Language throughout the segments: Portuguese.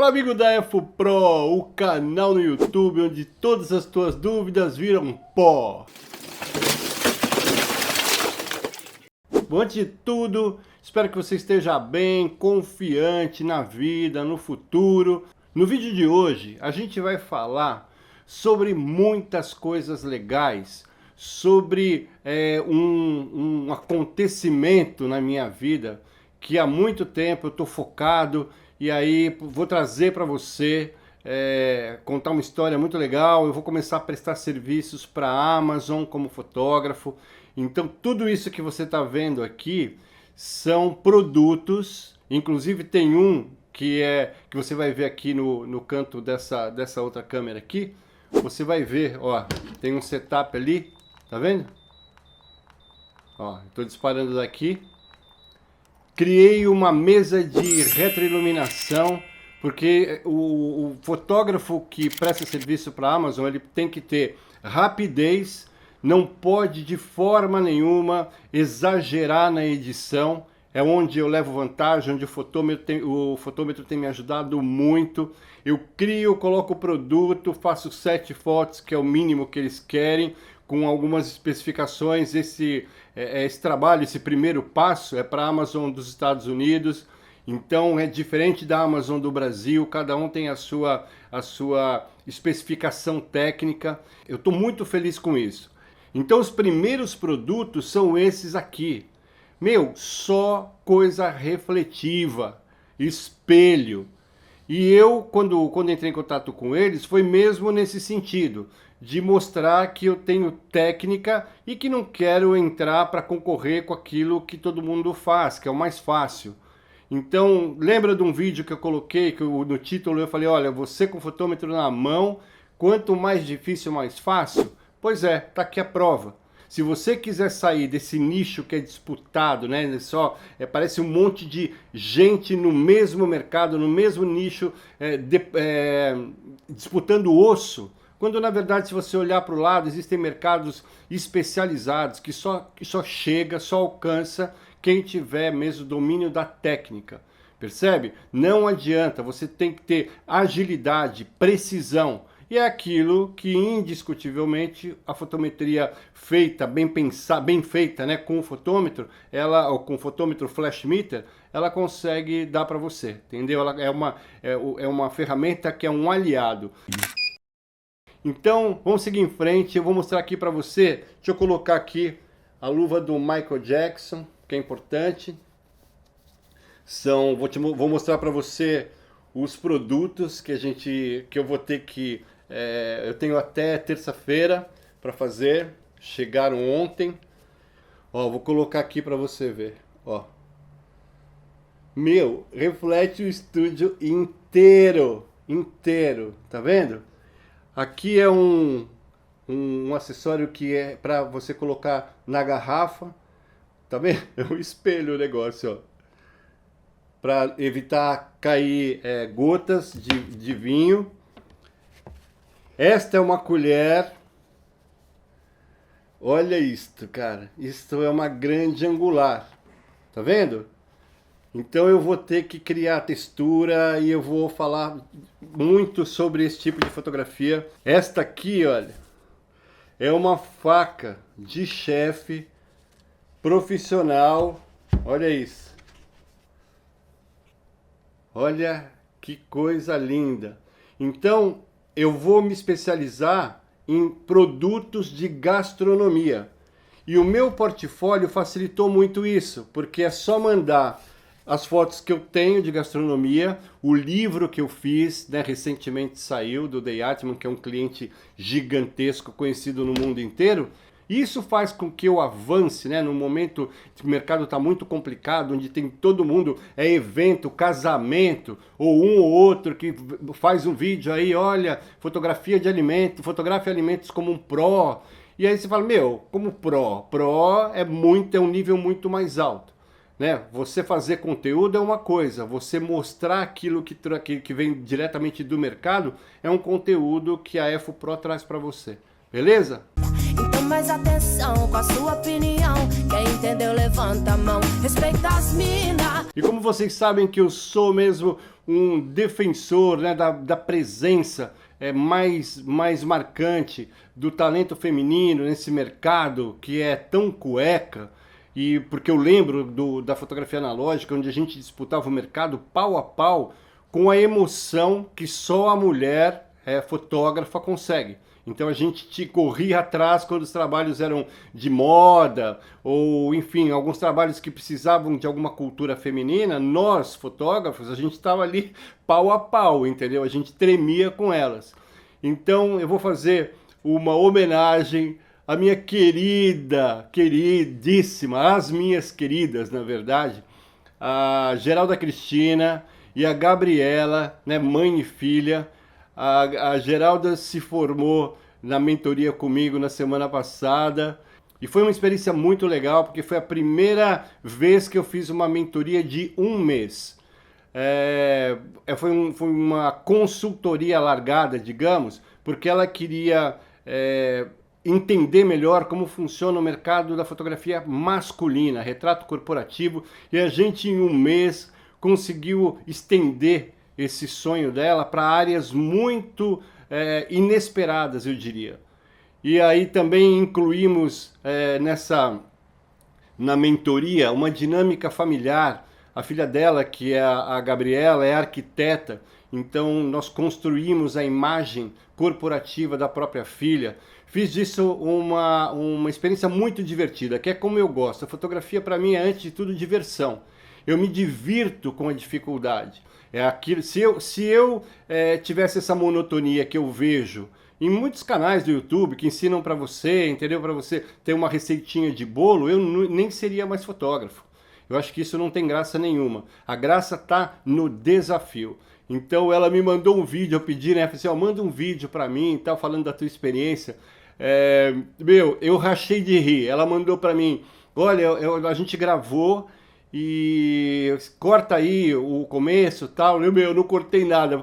Fala, amigo da EFO Pro, o canal no YouTube onde todas as tuas dúvidas viram pó. Bom, antes de tudo, espero que você esteja bem, confiante na vida, no futuro. No vídeo de hoje, a gente vai falar sobre muitas coisas legais, sobre um acontecimento na minha vida que há muito tempo eu estou focado. E aí vou trazer para você, contar uma história muito legal. Eu vou começar a prestar serviços para a Amazon como fotógrafo. Então tudo isso que você está vendo aqui são produtos, inclusive tem um que você vai ver aqui no canto dessa outra câmera aqui. Você vai ver, ó, tem um setup ali, tá vendo? Ó, estou disparando daqui. Criei uma mesa de retroiluminação, porque o fotógrafo que presta serviço para a Amazon, ele tem que ter rapidez, não pode de forma nenhuma exagerar na edição. É onde eu levo vantagem, onde o fotômetro tem me ajudado muito. Eu crio, coloco o produto, faço 7 fotos, que é o mínimo que eles querem, com algumas especificações. Esse trabalho, esse primeiro passo é para a Amazon dos Estados Unidos, então é diferente da Amazon do Brasil, cada um tem a sua especificação técnica. Eu estou muito feliz com isso. Então os primeiros produtos são esses aqui. Meu, só coisa refletiva, espelho. E eu, quando entrei em contato com eles, foi mesmo nesse sentido, de mostrar que eu tenho técnica e que não quero entrar para concorrer com aquilo que todo mundo faz, que é o mais fácil. Então, lembra de um vídeo que eu coloquei, que no título eu falei, olha, você com o fotômetro na mão, quanto mais difícil, mais fácil? Pois é, tá aqui a prova. Se você quiser sair desse nicho que é disputado, né, parece um monte de gente no mesmo mercado, no mesmo nicho, disputando osso, quando na verdade, se você olhar para o lado, existem mercados especializados que só chega, só alcança quem tiver mesmo domínio da técnica. Percebe? Não adianta, você tem que ter agilidade, precisão. E é aquilo que indiscutivelmente a fotometria feita, bem feita, né, com o fotômetro, ou com o fotômetro flash meter, ela consegue dar para você, entendeu? Ela é uma ferramenta que é um aliado. Então, vamos seguir em frente, eu vou mostrar aqui para você, deixa eu colocar aqui a luva do Michael Jackson, que é importante. Vou mostrar para você os produtos que eu vou ter que... eu tenho até terça-feira para fazer, chegaram ontem. Ó, vou colocar aqui para você ver, ó. Meu, reflete o estúdio inteiro, tá vendo? Aqui é um acessório que é para você colocar na garrafa, tá vendo? É um espelho o negócio, ó. Para evitar cair gotas de vinho. Esta é uma colher. Olha isto, cara. Isto é uma grande angular. Tá vendo? Então eu vou ter que criar textura e eu vou falar muito sobre esse tipo de fotografia. Esta aqui, olha, é uma faca de chefe profissional. Olha isso. Olha que coisa linda. Então eu vou me especializar em produtos de gastronomia. E o meu portfólio facilitou muito isso, porque é só mandar as fotos que eu tenho de gastronomia, o livro que eu fiz, né, recentemente saiu, do Day Atman, que é um cliente gigantesco, conhecido no mundo inteiro. Isso faz com que eu avance, né, no momento que o mercado está muito complicado, onde tem todo mundo, evento, casamento, ou um ou outro que faz um vídeo aí, olha, fotografia de alimento, fotografe alimentos como um pro. E aí você fala, meu, como pro é um nível muito mais alto. Né? Você fazer conteúdo é uma coisa, você mostrar aquilo que vem diretamente do mercado é um conteúdo que a EFO Pro traz para você, beleza? Então mais atenção com a sua opinião, quem entendeu levanta a mão, respeita as minas. E como vocês sabem que eu sou mesmo um defensor, né, da presença mais marcante do talento feminino nesse mercado que é tão cueca. E porque eu lembro da fotografia analógica, onde a gente disputava o mercado pau a pau com a emoção que só a mulher fotógrafa consegue. Então a gente corria atrás quando os trabalhos eram de moda, ou enfim, alguns trabalhos que precisavam de alguma cultura feminina, nós, fotógrafos, a gente estava ali pau a pau, entendeu? A gente tremia com elas. Então eu vou fazer uma homenagem à minha queridíssima, as minhas queridas, na verdade, a Geralda Cristina e a Gabriela, né, mãe e filha. A Geralda se formou na mentoria comigo na semana passada e foi uma experiência muito legal, porque foi a primeira vez que eu fiz uma mentoria de um mês. Foi uma consultoria largada, digamos, porque ela queria entender melhor como funciona o mercado da fotografia masculina, retrato corporativo, e a gente em um mês conseguiu estender esse sonho dela para áreas muito inesperadas, eu diria. E aí também incluímos na mentoria uma dinâmica familiar. A filha dela, que é a Gabriela, é arquiteta, então nós construímos a imagem corporativa da própria filha. Fiz disso uma experiência muito divertida, que é como eu gosto. A fotografia para mim é antes de tudo diversão. Eu me divirto com a dificuldade. Se eu tivesse essa monotonia que eu vejo em muitos canais do YouTube que ensinam para você, entendeu? Para você ter uma receitinha de bolo, eu nem seria mais fotógrafo. Eu acho que isso não tem graça nenhuma. A graça tá no desafio. Então ela me mandou um vídeo, eu pedi, né? Falei assim, manda um vídeo para mim, tal, falando da tua experiência. Eu rachei de rir. Ela mandou para mim, olha, a gente gravou e corta aí o começo, tal. Eu não cortei nada.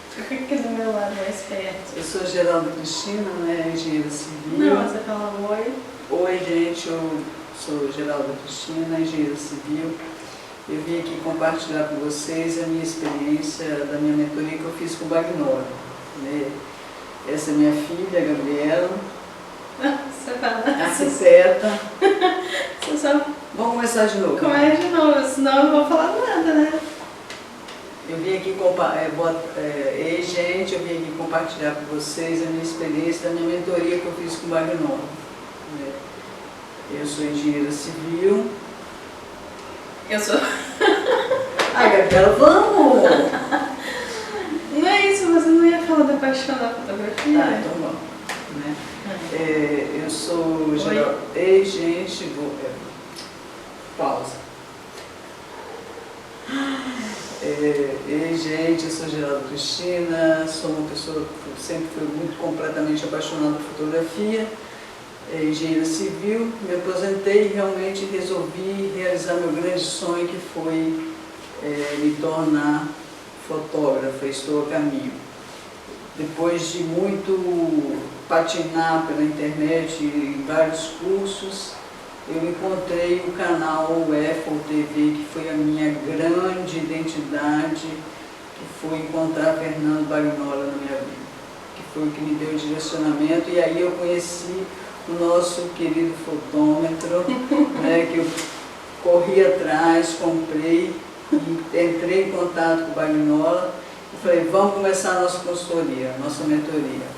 Fica aqui do meu lado mais perto. Eu sou Geralda Cristina, né, engenheira civil. Não, você fala oi. Oi, gente, eu sou Geralda Cristina, engenheira civil. Eu vim aqui compartilhar com vocês a minha experiência da minha mentoria que eu fiz com o Bagnoli. Né? Essa é minha filha, a Gabriela. Você fala arquiteta. Você só... Vamos começar de novo. Começa de novo, senão eu não vou falar nada, né? Eu vim aqui Ei, gente, eu vim aqui compartilhar com vocês a minha experiência da minha mentoria que eu fiz com o Bagnoli. Né? Eu sou engenheira civil. Eu sou... Gabriela, vamos! Não é isso, você não ia falar da paixão da fotografia? Ah, então vamos. Né? Eu sou... Ei, gente, pausa. Ei, gente, eu sou Geralda Cristina, sou uma pessoa que sempre fui completamente apaixonada por fotografia, engenheira civil, me aposentei e realmente resolvi realizar meu grande sonho, que foi me tornar fotógrafa. Estou a caminho. Depois de muito patinar pela internet em vários cursos, eu encontrei o canal UFO TV, que foi a minha grande identidade, que foi encontrar Fernando Bagnoli na minha vida, que foi o que me deu direcionamento, e aí eu conheci o nosso querido fotômetro, né, que eu corri atrás, comprei e entrei em contato com o Bagnoli e falei, vamos começar a nossa consultoria, a nossa mentoria.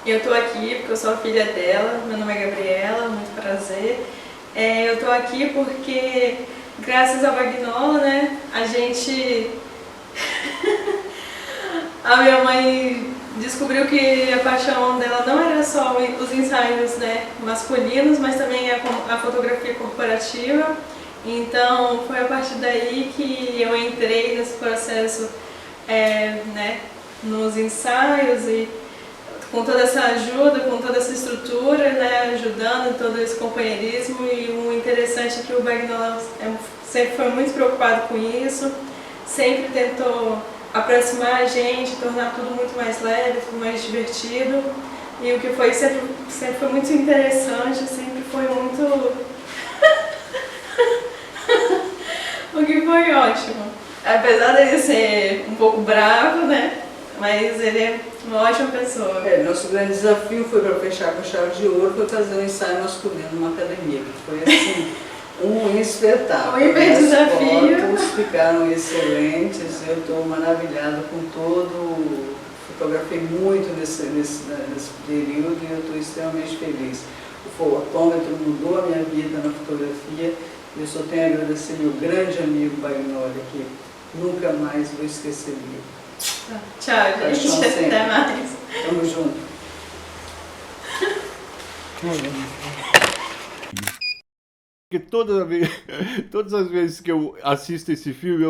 Eu estou aqui porque eu sou a filha dela, meu nome é Gabriela, muito prazer. Eu estou aqui porque, graças ao Bagnoli, né, a gente... a minha mãe descobriu que a paixão dela não era só os ensaios, né, masculinos, mas também a fotografia corporativa. Então foi a partir daí que eu entrei nesse processo, né, nos ensaios, e com toda essa ajuda, com toda essa estrutura, né, ajudando todo esse companheirismo. E o interessante é que o Bagnoli sempre foi muito preocupado com isso, sempre tentou aproximar a gente, tornar tudo muito mais leve, tudo mais divertido. E o que foi sempre foi muito interessante, sempre foi muito... foi ótimo. Apesar dele ser um pouco bravo, né? Mas ele é uma ótima pessoa. Nosso grande desafio foi para fechar com chave de ouro, foi fazer um ensaio masculino numa academia, que foi assim, um espetáculo. Um hiper desafio. As fotos ficaram excelentes, eu estou maravilhada com todo, fotografei muito nesse período e eu estou extremamente feliz. O fotômetro mudou a minha vida na fotografia e eu só tenho a agradecer meu grande amigo Baionoli, que nunca mais vou esquecer dele. Tchau, gente. Até mais. Tamo junto. Porque todas as vezes que eu assisto esse filme,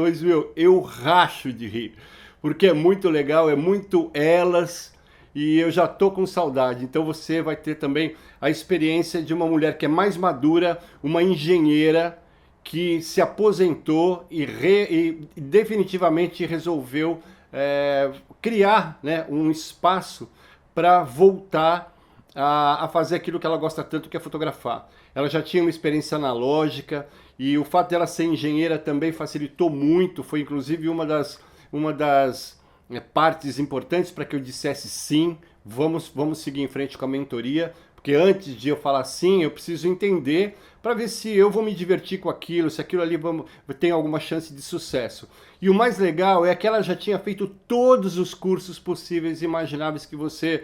eu racho de rir. Porque é muito legal, é muito elas, e eu já tô com saudade. Então você vai ter também a experiência de uma mulher que é mais madura, uma engenheira que se aposentou e definitivamente resolveu criar, né, um espaço para voltar a fazer aquilo que ela gosta tanto, que é fotografar. Ela já tinha uma experiência analógica e o fato dela ser engenheira também facilitou muito, foi inclusive uma das partes importantes para que eu dissesse sim, vamos seguir em frente com a mentoria, porque antes de eu falar sim, eu preciso entender para ver se eu vou me divertir com aquilo, se aquilo ali tem alguma chance de sucesso. E o mais legal é que ela já tinha feito todos os cursos possíveis e imagináveis que você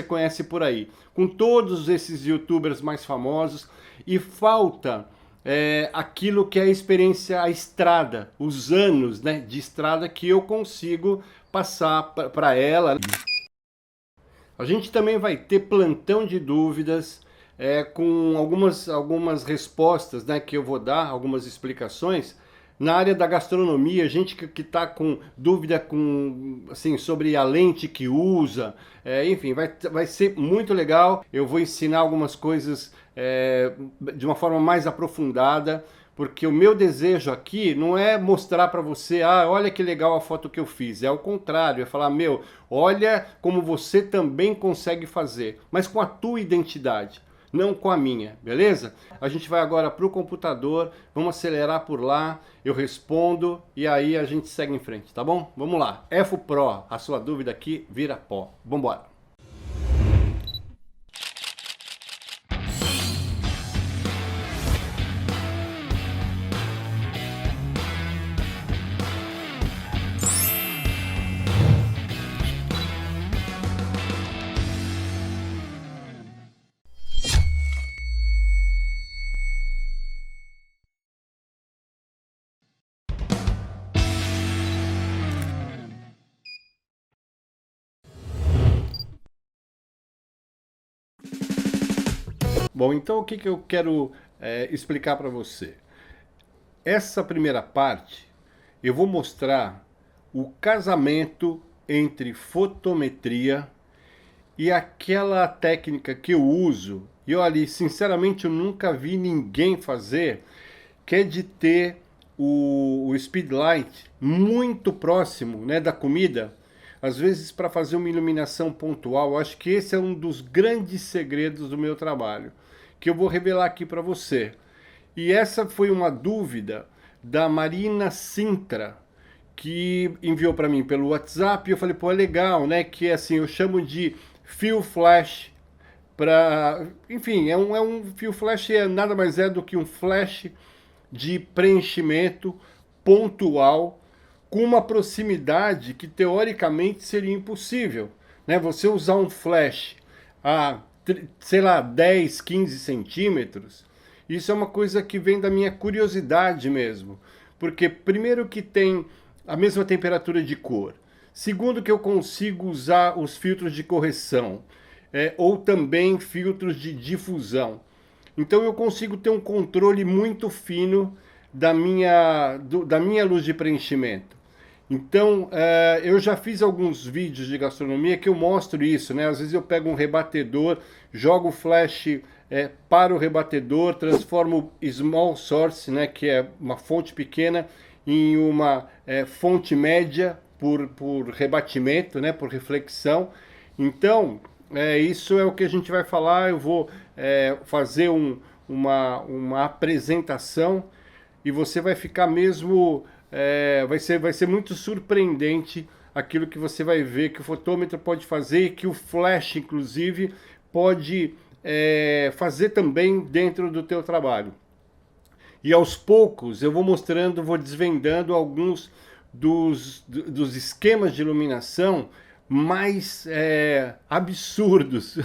conhece por aí, com todos esses youtubers mais famosos, e falta aquilo que é a experiência, a estrada, os anos, né, de estrada que eu consigo passar para ela. A gente também vai ter plantão de dúvidas, com algumas respostas, né, que eu vou dar, algumas explicações. Na área da gastronomia, gente que está com dúvida assim, sobre a lente que usa, enfim, vai ser muito legal. Eu vou ensinar algumas coisas de uma forma mais aprofundada, porque o meu desejo aqui não é mostrar para você, olha que legal a foto que eu fiz, é o contrário, é falar, olha como você também consegue fazer, mas com a tua identidade, não com a minha, beleza? A gente vai agora para o computador, vamos acelerar por lá, eu respondo e aí a gente segue em frente, tá bom? Vamos lá, EFO-PRO, a sua dúvida aqui vira pó. Vambora! Bom, então o que eu quero explicar para você? Essa primeira parte, eu vou mostrar o casamento entre fotometria e aquela técnica que eu uso, e olha, sinceramente eu nunca vi ninguém fazer, que é de ter o speedlight muito próximo, né, da comida, às vezes para fazer uma iluminação pontual. Eu acho que esse é um dos grandes segredos do meu trabalho, que eu vou revelar aqui para você. E essa foi uma dúvida da Marina Sintra, que enviou para mim pelo WhatsApp, e eu falei, pô, é legal, né, que assim, eu chamo de fio flash, enfim, é um fio flash, nada mais é do que um flash de preenchimento pontual, com uma proximidade que teoricamente seria impossível, né? Você usar um flash a, sei lá, 10, 15 centímetros, isso é uma coisa que vem da minha curiosidade mesmo, porque primeiro que tem a mesma temperatura de cor, segundo que eu consigo usar os filtros de correção, ou também filtros de difusão, então eu consigo ter um controle muito fino da minha luz de preenchimento. Então, eu já fiz alguns vídeos de gastronomia que eu mostro isso, né? Às vezes eu pego um rebatedor, jogo o flash para o rebatedor, transformo small source, né, que é uma fonte pequena, em uma fonte média por rebatimento, né, por reflexão. Então, isso é o que a gente vai falar. Eu vou fazer uma apresentação e você vai ficar mesmo, vai ser muito surpreendente aquilo que você vai ver que o fotômetro pode fazer, que o flash, inclusive, pode fazer também dentro do teu trabalho. E aos poucos eu vou mostrando, vou desvendando alguns dos esquemas de iluminação mais absurdos,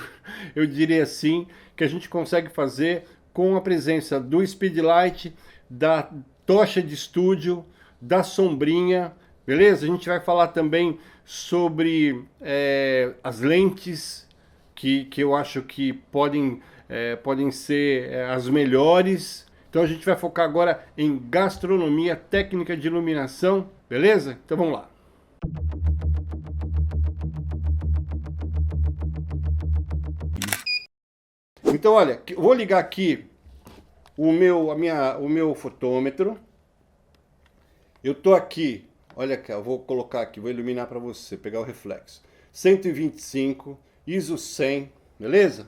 eu diria assim, que a gente consegue fazer com a presença do speedlight, da tocha de estúdio, da sombrinha, beleza? A gente vai falar também sobre as lentes que eu acho que podem ser as melhores. Então a gente vai focar agora em gastronomia, técnica de iluminação, beleza? Então vamos lá. Então olha, vou ligar aqui o meu fotômetro. Eu tô aqui, olha aqui, eu vou colocar aqui, vou iluminar para você, pegar o reflexo. 125, ISO 100, beleza?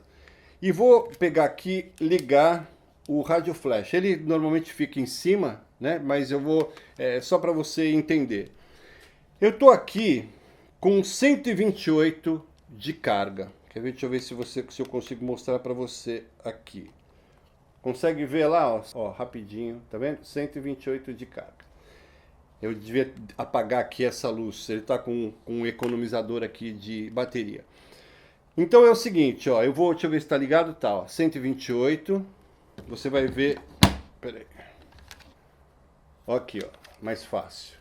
E vou pegar aqui, ligar o rádio flash. Ele normalmente fica em cima, né? Mas eu vou, só para você entender. Eu tô aqui com 128 de carga. Quer ver? Deixa eu ver se eu consigo mostrar para você aqui. Consegue ver lá, ó, rapidinho, tá vendo? 128 de carga. Eu devia apagar aqui essa luz, ele tá com um economizador aqui de bateria. Então é o seguinte, ó, deixa eu ver se tá ligado, tá, ó, 128, você vai ver, peraí, ó, aqui, ó, mais fácil,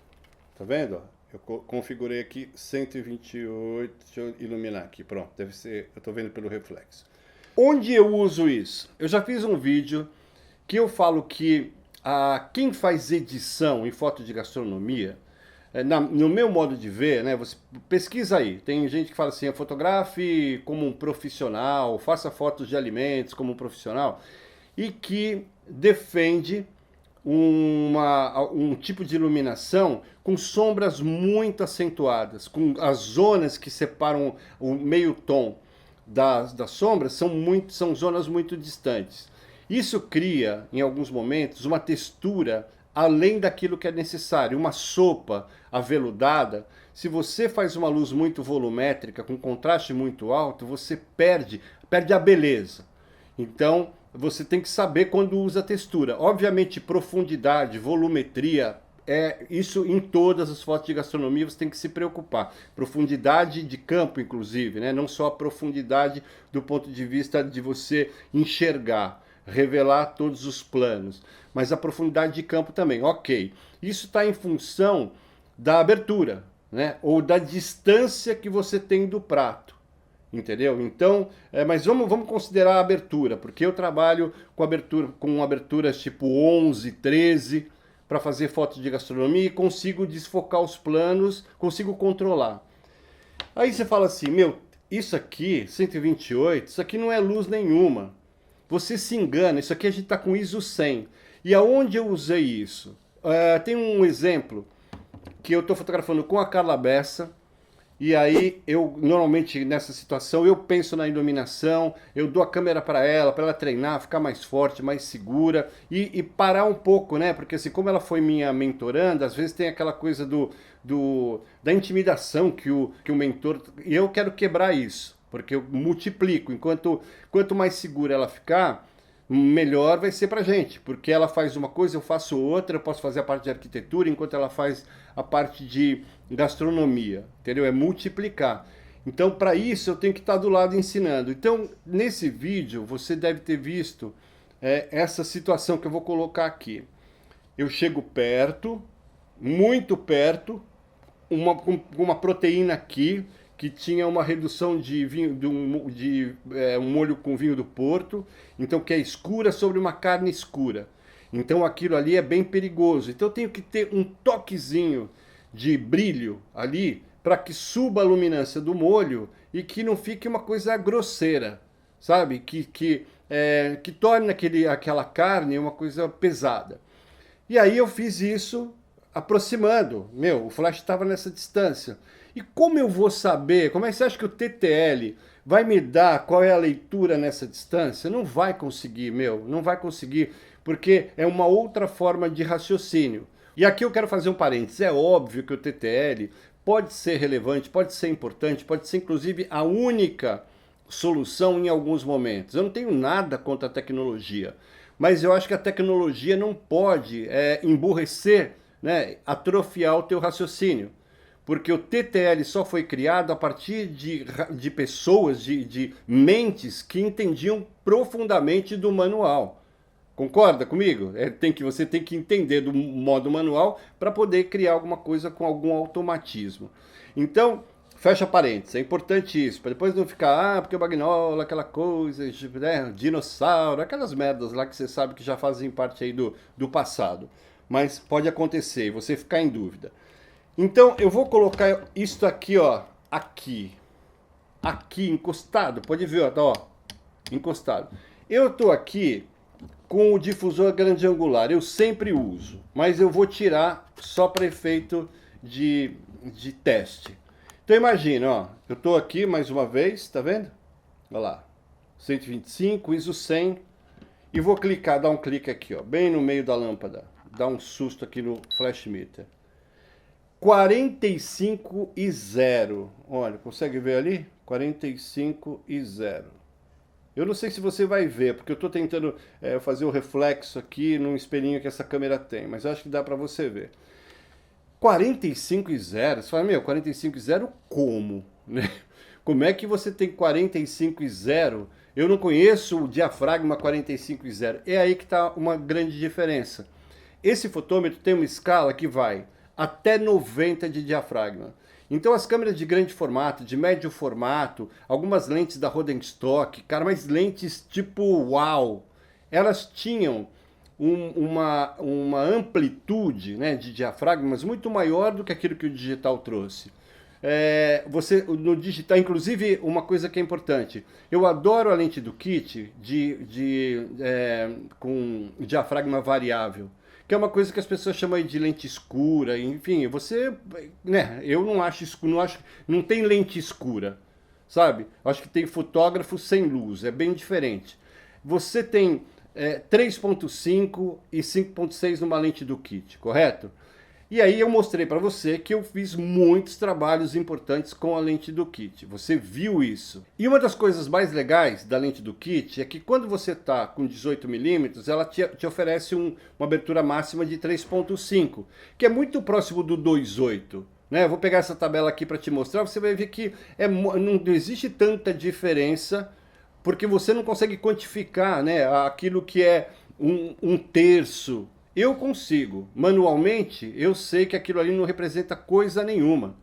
tá vendo, ó? Eu configurei aqui 128, deixa eu iluminar aqui, pronto, deve ser, eu tô vendo pelo reflexo. Onde eu uso isso? Eu já fiz um vídeo que eu falo que quem faz edição em foto de gastronomia, no meu modo de ver, né, você pesquisa aí, tem gente que fala assim, fotografe como um profissional, faça fotos de alimentos como um profissional, e que defende um tipo de iluminação com sombras muito acentuadas, com as zonas que separam o meio tom das sombras são zonas muito distantes. Isso cria, em alguns momentos, uma textura além daquilo que é necessário, uma sopa aveludada. Se você faz uma luz muito volumétrica, com contraste muito alto, você perde a beleza. Então, você tem que saber quando usa textura. Obviamente, profundidade, volumetria, isso em todas as fotos de gastronomia você tem que se preocupar. Profundidade de campo, inclusive, né? Não só a profundidade do ponto de vista de você enxergar, revelar todos os planos, mas a profundidade de campo também, ok. Isso está em função da abertura, né? Ou da distância que você tem do prato. Entendeu? Então, mas vamos considerar a abertura, porque eu trabalho com aberturas tipo 11, 13, para fazer fotos de gastronomia e consigo desfocar os planos, consigo controlar. Aí você fala assim, meu, isso aqui, 128, isso aqui não é luz nenhuma. Você se engana, isso aqui a gente está com ISO 100. E aonde eu usei isso? Tem um exemplo que eu estou fotografando com a Carla Bessa, e aí eu normalmente nessa situação eu penso na iluminação, eu dou a câmera para ela treinar, ficar mais forte, mais segura e parar um pouco, né? Porque assim, como ela foi minha mentoranda, às vezes tem aquela coisa da intimidação que o mentor... E eu quero quebrar isso, porque eu multiplico. Quanto mais segura ela ficar, melhor vai ser pra gente, porque ela faz uma coisa, eu faço outra, eu posso fazer a parte de arquitetura enquanto ela faz a parte de gastronomia, entendeu? É multiplicar. Então, para isso, eu tenho que estar do lado ensinando. Então, nesse vídeo, você deve ter visto essa situação que eu vou colocar aqui. Eu chego perto, muito perto, uma proteína aqui, que tinha uma redução de vinho, um molho com vinho do Porto, então que é escura sobre uma carne escura. Então aquilo ali é bem perigoso. Então eu tenho que ter um toquezinho de brilho ali para que suba a luminância do molho e que não fique uma coisa grosseira, sabe? Que torne aquela carne uma coisa pesada. E aí eu fiz isso aproximando. Meu, o flash estava nessa distância. E como eu vou saber, como é que você acha que o TTL vai me dar qual é a leitura nessa distância? Não vai conseguir, não vai conseguir, porque é uma outra forma de raciocínio. E aqui eu quero fazer um parênteses. É óbvio que o TTL pode ser relevante, pode ser importante, pode ser inclusive a única solução em alguns momentos. Eu não tenho nada contra a tecnologia, mas eu acho que a tecnologia não pode emburrecer, né, atrofiar o teu raciocínio. Porque o TTL só foi criado a partir de pessoas, de mentes que entendiam profundamente do manual. Concorda comigo? Você tem que entender do modo manual para poder criar alguma coisa com algum automatismo. Então, fecha parênteses, é importante isso, para depois não ficar, porque o Bagnola, aquela coisa, né, dinossauro, aquelas merdas lá que você sabe que já fazem parte aí do passado. Mas pode acontecer e você ficar em dúvida. Então, eu vou colocar isso aqui, ó, aqui, encostado, pode ver, ó, encostado. Eu tô aqui com o difusor grande angular, eu sempre uso, mas eu vou tirar só para efeito de teste. Então imagina, ó, eu tô aqui mais uma vez, tá vendo? Olha lá, 125, ISO 100, e vou clicar, dar um clique aqui, ó, bem no meio da lâmpada, dar um susto aqui no flash meter. 45 e 0, olha, consegue ver ali? 45 e 0. Eu não sei se você vai ver, porque eu estou tentando fazer o reflexo aqui num espelhinho que essa câmera tem, mas eu acho que dá para você ver. 45 e 0, você fala, 45 e 0 como? Né? Como é que você tem 45 e 0? Eu não conheço o diafragma 45 e 0. É aí que está uma grande diferença. Esse fotômetro tem uma escala que vai até 90 de diafragma. Então as câmeras de grande formato, de médio formato, algumas lentes da Rodenstock, cara, mas lentes tipo uau, elas tinham uma amplitude, né, de diafragmas muito maior do que aquilo que o digital trouxe. No digital, inclusive, uma coisa que é importante, eu adoro a lente do kit com diafragma variável, que é uma coisa que as pessoas chamam de lente escura, enfim, né, eu não acho escuro, não tem lente escura, sabe? Acho que tem fotógrafo sem luz, é bem diferente. Você tem 3.5 e 5.6 numa lente do kit, correto? E aí eu mostrei para você que eu fiz muitos trabalhos importantes com a lente do kit. Você viu isso. E uma das coisas mais legais da lente do kit é que quando você está com 18mm, ela te oferece uma abertura máxima de 3.5, que é muito próximo do 2.8. Né? Eu vou pegar essa tabela aqui para te mostrar, você vai ver que não existe tanta diferença, porque você não consegue quantificar, né, aquilo que é um terço. Eu consigo, manualmente, eu sei que aquilo ali não representa coisa nenhuma.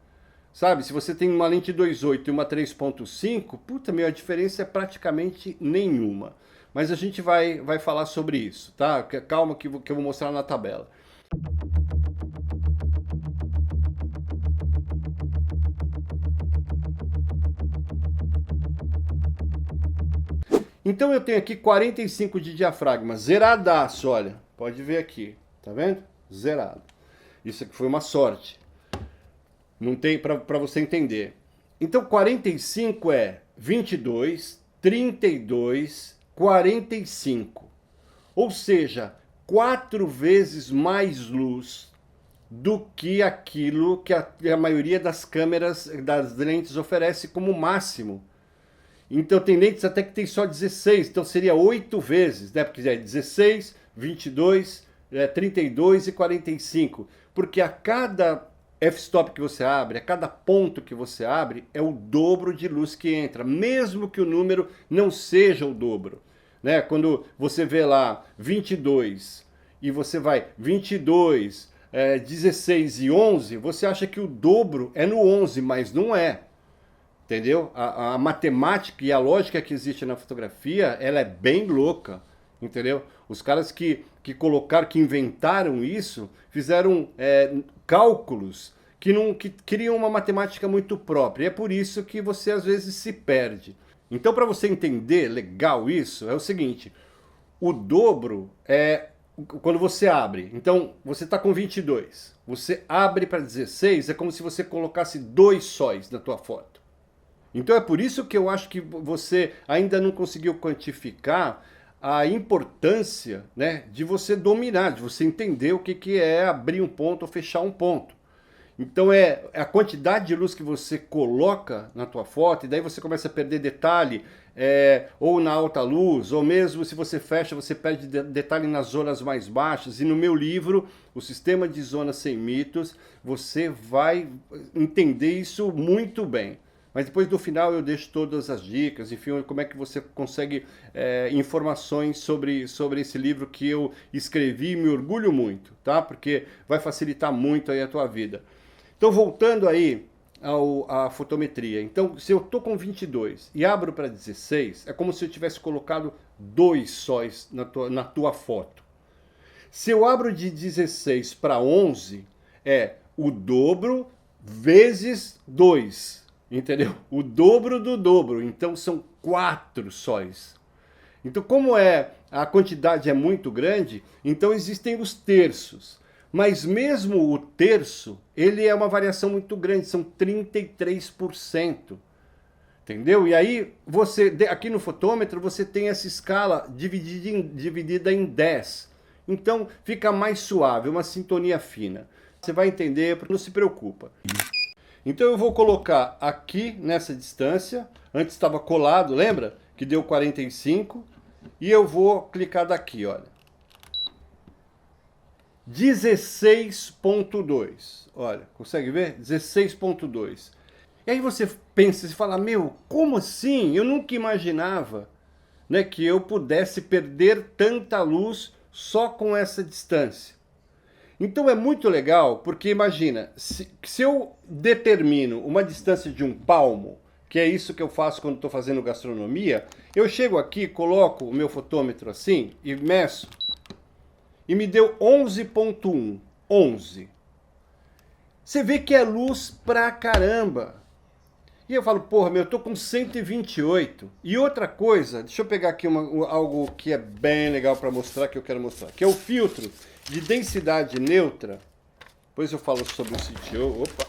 Sabe, se você tem uma lente 2.8 e uma 3.5, puta, a diferença é praticamente nenhuma. Mas a gente vai falar sobre isso, tá? Calma que eu vou mostrar na tabela. Então eu tenho aqui 45 de diafragma, zeradaço, olha. Pode ver aqui, tá vendo? Zerado. Isso aqui foi uma sorte. Não tem para você entender. Então 45 é 22, 32, 45. Ou seja, 4 vezes mais luz do que aquilo que a maioria das câmeras, das lentes oferece como máximo. Então tem lentes até que tem só 16, então seria 8 vezes, né? Porque é 16, 22, 32 e 45. Porque a cada f-stop que você abre, a cada ponto que você abre, é o dobro de luz que entra, mesmo que o número não seja o dobro. Né? Quando você vê lá 22 e você vai 22, 16 e 11, você acha que o dobro é no 11, mas não é. Entendeu? A matemática e a lógica que existe na fotografia, ela é bem louca, entendeu? Os caras que colocaram, que inventaram isso, fizeram cálculos que criam uma matemática muito própria. E é por isso que você às vezes se perde. Então, para você entender legal isso, é o seguinte, o dobro é quando você abre. Então, você está com 22, você abre para 16, é como se você colocasse 2 sóis na tua foto. Então é por isso que eu acho que você ainda não conseguiu quantificar a importância, né, de você dominar, de você entender o que é abrir um ponto ou fechar um ponto. Então é a quantidade de luz que você coloca na tua foto, e daí você começa a perder detalhe, ou na alta luz, ou mesmo se você fecha, você perde detalhe nas zonas mais baixas. E no meu livro, O Sistema de Zonas Sem Mitos, você vai entender isso muito bem. Mas depois no final eu deixo todas as dicas, enfim, como é que você consegue informações sobre esse livro que eu escrevi e me orgulho muito, tá? Porque vai facilitar muito aí a tua vida. Então, voltando aí à fotometria. Então, se eu tô com 22 e abro para 16, é como se eu tivesse colocado 2 sóis na tua foto. Se eu abro de 16 para 11, é o dobro vezes 2, entendeu? O dobro do dobro, então são 4 sóis. Então, como a quantidade é muito grande, então existem os terços. Mas mesmo o terço, ele é uma variação muito grande, são 33%. Entendeu? E aí, aqui no fotômetro, você tem essa escala dividida em 10. Então, fica mais suave, uma sintonia fina. Você vai entender, não se preocupa. Então, eu vou colocar aqui, nessa distância. Antes estava colado, lembra? Que deu 45. E eu vou clicar daqui, olha. 16.2, olha, consegue ver? 16.2. E aí você pensa e fala, meu, como assim? Eu nunca imaginava, né, que eu pudesse perder tanta luz só com essa distância. Então é muito legal, porque imagina, se eu determino uma distância de 1 palmo, que é isso que eu faço quando estou fazendo gastronomia, eu chego aqui, coloco o meu fotômetro assim e meço, e me deu 11.1, 11. Você vê que é luz pra caramba. E eu falo, porra, eu tô com 128. E outra coisa, deixa eu pegar aqui algo que é bem legal para mostrar, que eu quero mostrar, que é o filtro de densidade neutra. Depois eu falo sobre o CTO. Opa!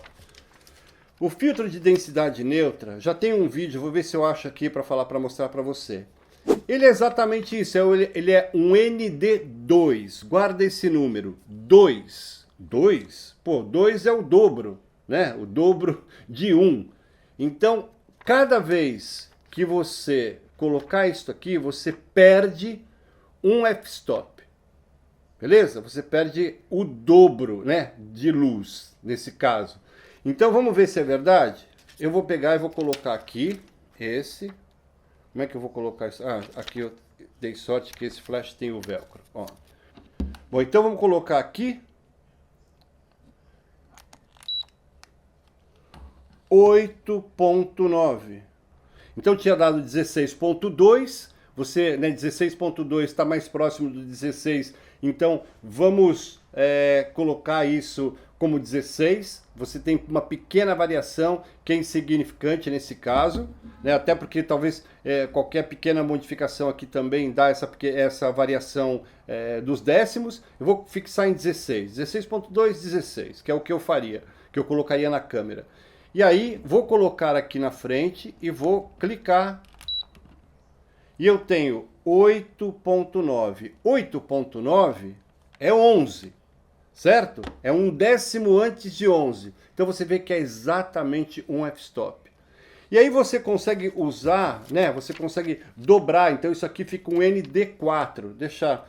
O filtro de densidade neutra, já tem um vídeo, vou ver se eu acho aqui para mostrar para você. Ele é exatamente isso, ele é um ND2, guarda esse número, 2. 2? Pô, 2 é o dobro, né? O dobro de 1. Então, cada vez que você colocar isso aqui, você perde um f-stop. Beleza? Você perde o dobro, né, de luz, nesse caso. Então, vamos ver se é verdade? Eu vou pegar e vou colocar aqui, esse. Como é que eu vou colocar isso? Ah, aqui eu dei sorte que esse flash tem o velcro. Ó. Bom, então vamos colocar aqui. 8.9. Então tinha dado 16.2. Você, né, 16.2 está mais próximo do 16. Então vamos colocar isso como 16. Você tem uma pequena variação que é insignificante nesse caso, né? Até porque talvez qualquer pequena modificação aqui também dá essa variação dos décimos. Eu vou fixar em 16, 16.2, 16, que é o que eu faria, que eu colocaria na câmera. E aí vou colocar aqui na frente e vou clicar. E eu tenho 8.9. 8.9 é 11. Certo? É um décimo antes de 11. Então você vê que é exatamente um f-stop. E aí você consegue usar, né? Você consegue dobrar. Então isso aqui fica um ND4. Deixa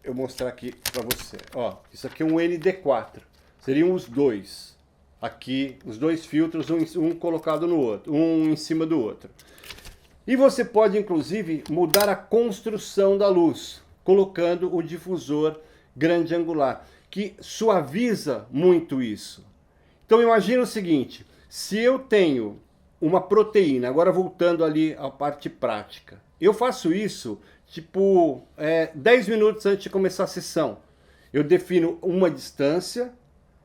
eu mostrar aqui para você. Ó, isso aqui é um ND4. Seriam os dois. Aqui, os dois filtros, um colocado no outro, um em cima do outro. E você pode, inclusive, mudar a construção da luz, colocando o difusor grande angular, que suaviza muito isso. Então imagina o seguinte, se eu tenho uma proteína, agora voltando ali à parte prática, eu faço isso tipo 10 minutos antes de começar a sessão. Eu defino uma distância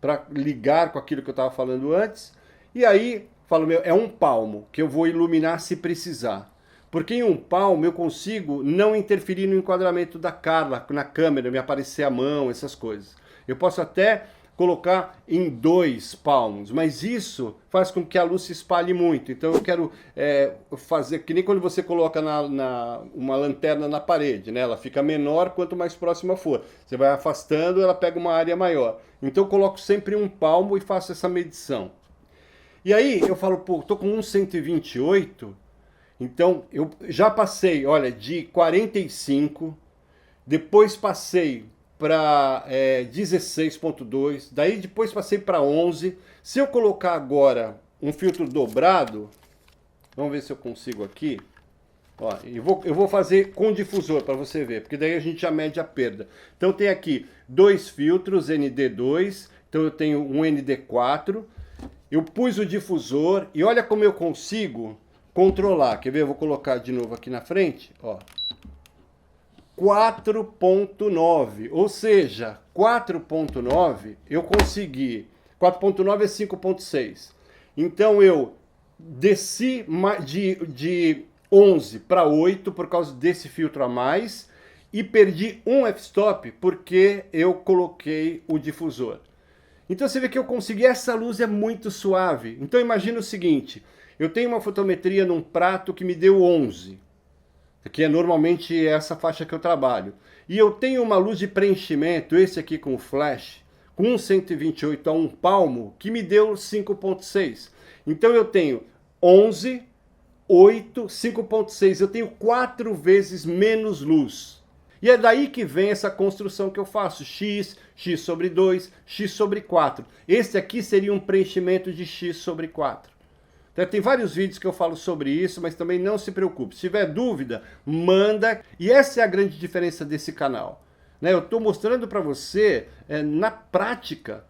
para ligar com aquilo que eu estava falando antes, e aí falo, é 1 palmo que eu vou iluminar se precisar. Porque em 1 palmo eu consigo não interferir no enquadramento da Carla, na câmera, me aparecer a mão, essas coisas. Eu posso até colocar em 2 palmos, mas isso faz com que a luz se espalhe muito. Então eu quero fazer que nem quando você coloca uma lanterna na parede, né? Ela fica menor quanto mais próxima for. Você vai afastando, ela pega uma área maior. Então eu coloco sempre 1 palmo e faço essa medição. E aí eu falo, pô, tô com 1,128, então eu já passei, olha, de 45, depois passei para 16.2, daí depois passei para 11. Se eu colocar agora um filtro dobrado, vamos ver se eu consigo aqui. Ó, eu vou fazer com difusor para você ver, porque daí a gente já mede a perda. Então tem aqui 2 filtros ND2, então eu tenho um ND4. Eu pus o difusor e olha como eu consigo controlar. Quer ver? Eu vou colocar de novo aqui na frente, ó. 4.9, ou seja, 4.9 eu consegui, 4.9 é 5.6, então eu desci de 11 para 8 por causa desse filtro a mais e perdi um f-stop porque eu coloquei o difusor. Então você vê que eu consegui, essa luz é muito suave. Então imagina o seguinte, eu tenho uma fotometria num prato que me deu 11, que é normalmente essa faixa que eu trabalho. E eu tenho uma luz de preenchimento, esse aqui com flash, com 128 a 1 palmo, que me deu 5.6. Então eu tenho 11, 8, 5.6. Eu tenho 4 vezes menos luz. E é daí que vem essa construção que eu faço, x, x sobre 2, x sobre 4. Esse aqui seria um preenchimento de x sobre 4. Então, tem vários vídeos que eu falo sobre isso, mas também não se preocupe. Se tiver dúvida, manda. E essa é a grande diferença desse canal, né? Eu estou mostrando para você, na prática,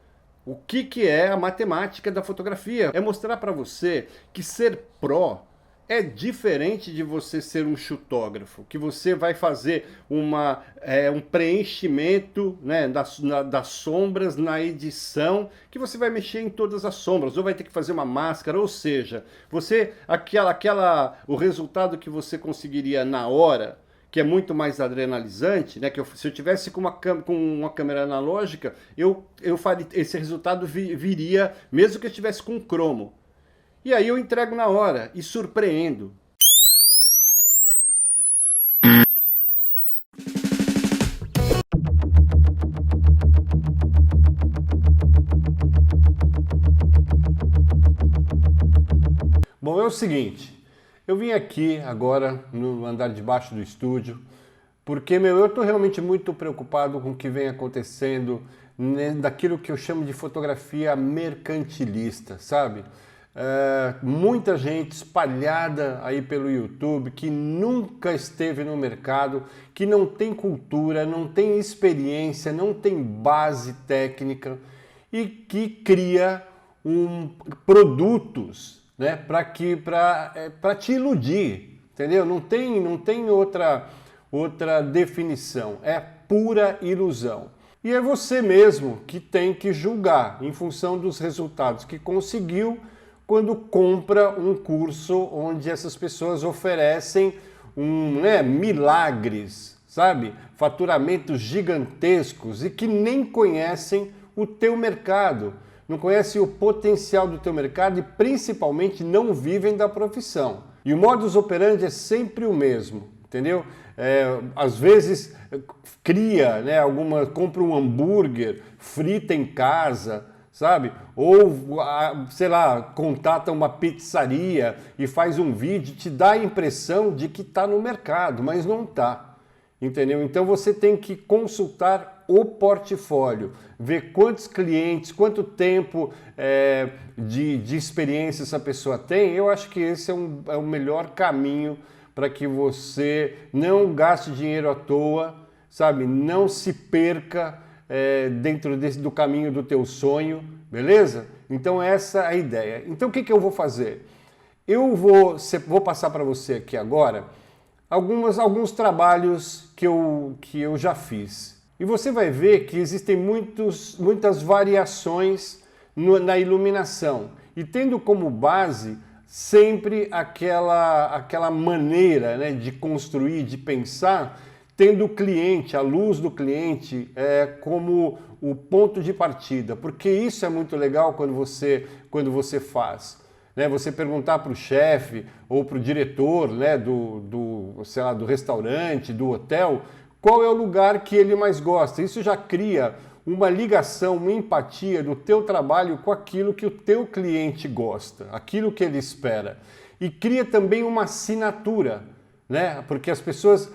o que é a matemática da fotografia. É mostrar para você que ser pró é diferente de você ser um chutógrafo, que você vai fazer um preenchimento, né, das sombras na edição, que você vai mexer em todas as sombras, ou vai ter que fazer uma máscara, ou seja, você o resultado que você conseguiria na hora, que é muito mais adrenalizante, né, se eu tivesse com uma câmera analógica, eu faria, esse resultado viria, mesmo que eu estivesse com cromo. E aí eu entrego na hora e surpreendo. Bom, é o seguinte, eu vim aqui agora no andar de baixo do estúdio, porque eu estou realmente muito preocupado com o que vem acontecendo, né, daquilo que eu chamo de fotografia mercantilista, sabe? Muita gente espalhada aí pelo YouTube que nunca esteve no mercado, que não tem cultura, não tem experiência, não tem base técnica e que cria produtos, né, para te iludir, entendeu? Não tem outra definição, é pura ilusão. E é você mesmo que tem que julgar em função dos resultados que conseguiu quando compra um curso onde essas pessoas oferecem milagres, sabe? Faturamentos gigantescos e que nem conhecem o teu mercado, não conhecem o potencial do teu mercado e principalmente não vivem da profissão. E o modus operandi é sempre o mesmo, entendeu? Às vezes cria, né, compra um hambúrguer, frita em casa, sabe? Ou, sei lá, contata uma pizzaria e faz um vídeo, te dá a impressão de que está no mercado, mas não está, entendeu? Então você tem que consultar o portfólio, ver quantos clientes, quanto tempo de experiência essa pessoa tem. Eu acho que esse é o melhor caminho para que você não gaste dinheiro à toa, sabe? Não se perca dentro do caminho do teu sonho, beleza? Então essa é a ideia. Então o que eu vou fazer? Eu vou passar para você aqui agora alguns trabalhos que eu já fiz. E você vai ver que existem muitas variações na iluminação. E tendo como base sempre aquela maneira, né, de construir, de pensar, tendo o cliente, a luz do cliente como o ponto de partida, porque isso é muito legal quando você faz. Né? Você perguntar para o chefe ou para o diretor, né, sei lá, do restaurante, do hotel, qual é o lugar que ele mais gosta. Isso já cria uma ligação, uma empatia do teu trabalho com aquilo que o teu cliente gosta, aquilo que ele espera. E cria também uma assinatura, né? Porque as pessoas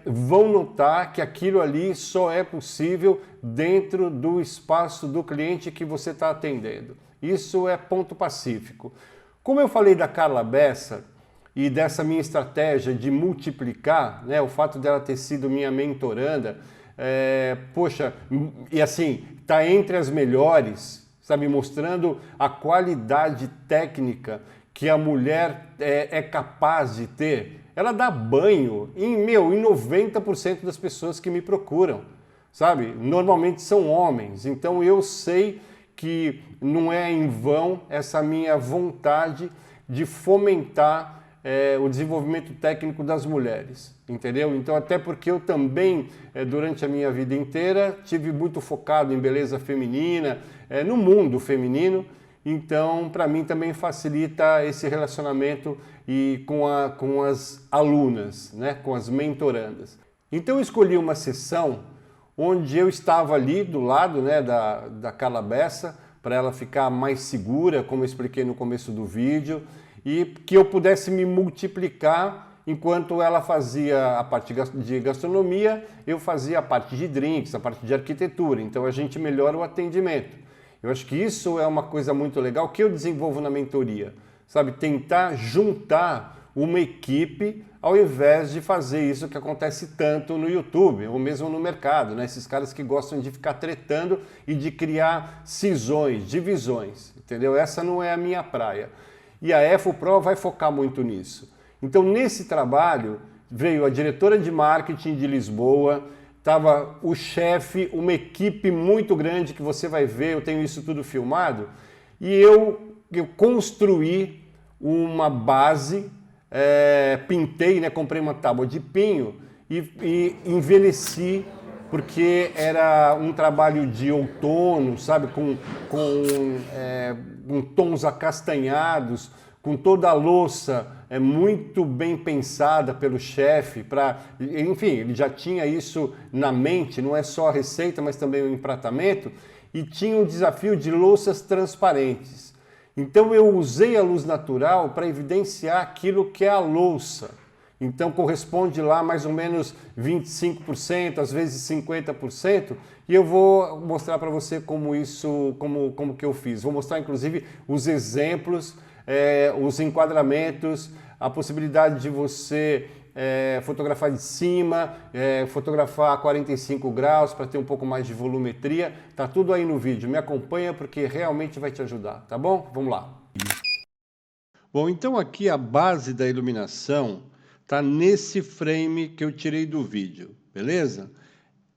vão notar que aquilo ali só é possível dentro do espaço do cliente que você está atendendo. Isso é ponto pacífico. Como eu falei da Carla Bessa e dessa minha estratégia de multiplicar, né, o fato dela ter sido minha mentoranda, poxa, e assim, tá entre as melhores, sabe, mostrando a qualidade técnica que a mulher é capaz de ter. Ela dá banho em 90% das pessoas que me procuram, sabe? Normalmente são homens, então eu sei que não é em vão essa minha vontade de fomentar o desenvolvimento técnico das mulheres, entendeu? Então, até porque eu também, durante a minha vida inteira, tive muito focado em beleza feminina, no mundo feminino, então, para mim também facilita esse relacionamento e com as alunas, né? Com as mentorandas. Então, eu escolhi uma sessão onde eu estava ali do lado, né, da Carla Bessa, para ela ficar mais segura, como eu expliquei no começo do vídeo, e que eu pudesse me multiplicar enquanto ela fazia a parte de gastronomia, eu fazia a parte de drinks, a parte de arquitetura, então a gente melhora o atendimento. Eu acho que isso é uma coisa muito legal que eu desenvolvo na mentoria, sabe? Tentar juntar uma equipe ao invés de fazer isso que acontece tanto no YouTube ou mesmo no mercado, né? Esses caras que gostam de ficar tretando e de criar cisões, divisões, entendeu? Essa não é a minha praia. E a EFOPRO vai focar muito nisso. Então, nesse trabalho, veio a diretora de marketing de Lisboa, estava o chefe, uma equipe muito grande que você vai ver, eu tenho isso tudo filmado, e eu construí uma base, pintei, né, comprei uma tábua de pinho e envelheci, porque era um trabalho de outono, sabe, com tons acastanhados, com toda a louça muito bem pensada pelo chefe, enfim, ele já tinha isso na mente, não é só a receita, mas também o empratamento, e tinha um desafio de louças transparentes. Então eu usei a luz natural para evidenciar aquilo que é a louça. Então corresponde lá mais ou menos 25%, às vezes 50%, e eu vou mostrar para você como que eu fiz. Vou mostrar inclusive os exemplos, os enquadramentos, a possibilidade de você fotografar de cima, fotografar a 45 graus para ter um pouco mais de volumetria. Tá tudo aí no vídeo, me acompanha porque realmente vai te ajudar, tá bom? Vamos lá. Bom, então aqui a base da iluminação está nesse frame que eu tirei do vídeo, beleza?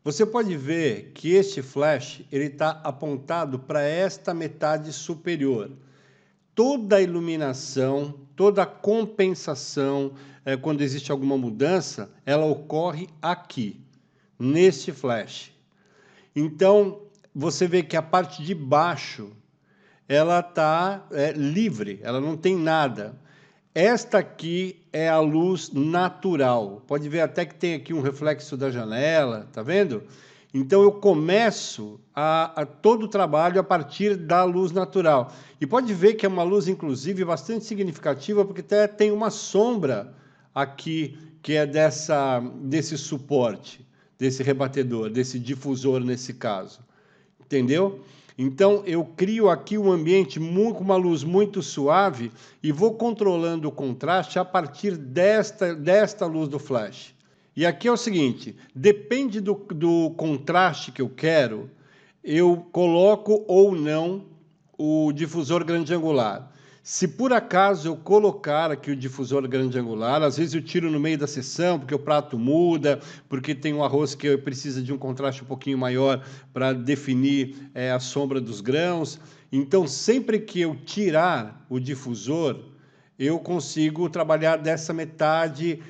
Você pode ver que este flash ele está apontado para esta metade superior. Toda a iluminação, toda a compensação, quando existe alguma mudança, ela ocorre aqui, neste flash. Então, você vê que a parte de baixo, ela está livre, ela não tem nada. Esta aqui é a luz natural. Pode ver até que tem aqui um reflexo da janela, tá vendo? Então eu começo a todo o trabalho a partir da luz natural. E pode ver que é uma luz, inclusive, bastante significativa, porque até tem uma sombra aqui, que é desse suporte, desse rebatedor, desse difusor nesse caso. Entendeu? Então, eu crio aqui um ambiente com uma luz muito suave e vou controlando o contraste a partir desta luz do flash. E aqui é o seguinte, depende do contraste que eu quero, eu coloco ou não o difusor grande angular. Se por acaso eu colocar aqui o difusor grande angular, às vezes eu tiro no meio da sessão, porque o prato muda, porque tem um arroz que precisa de um contraste um pouquinho maior para definir a sombra dos grãos. Então, sempre que eu tirar o difusor, eu consigo trabalhar dessa metade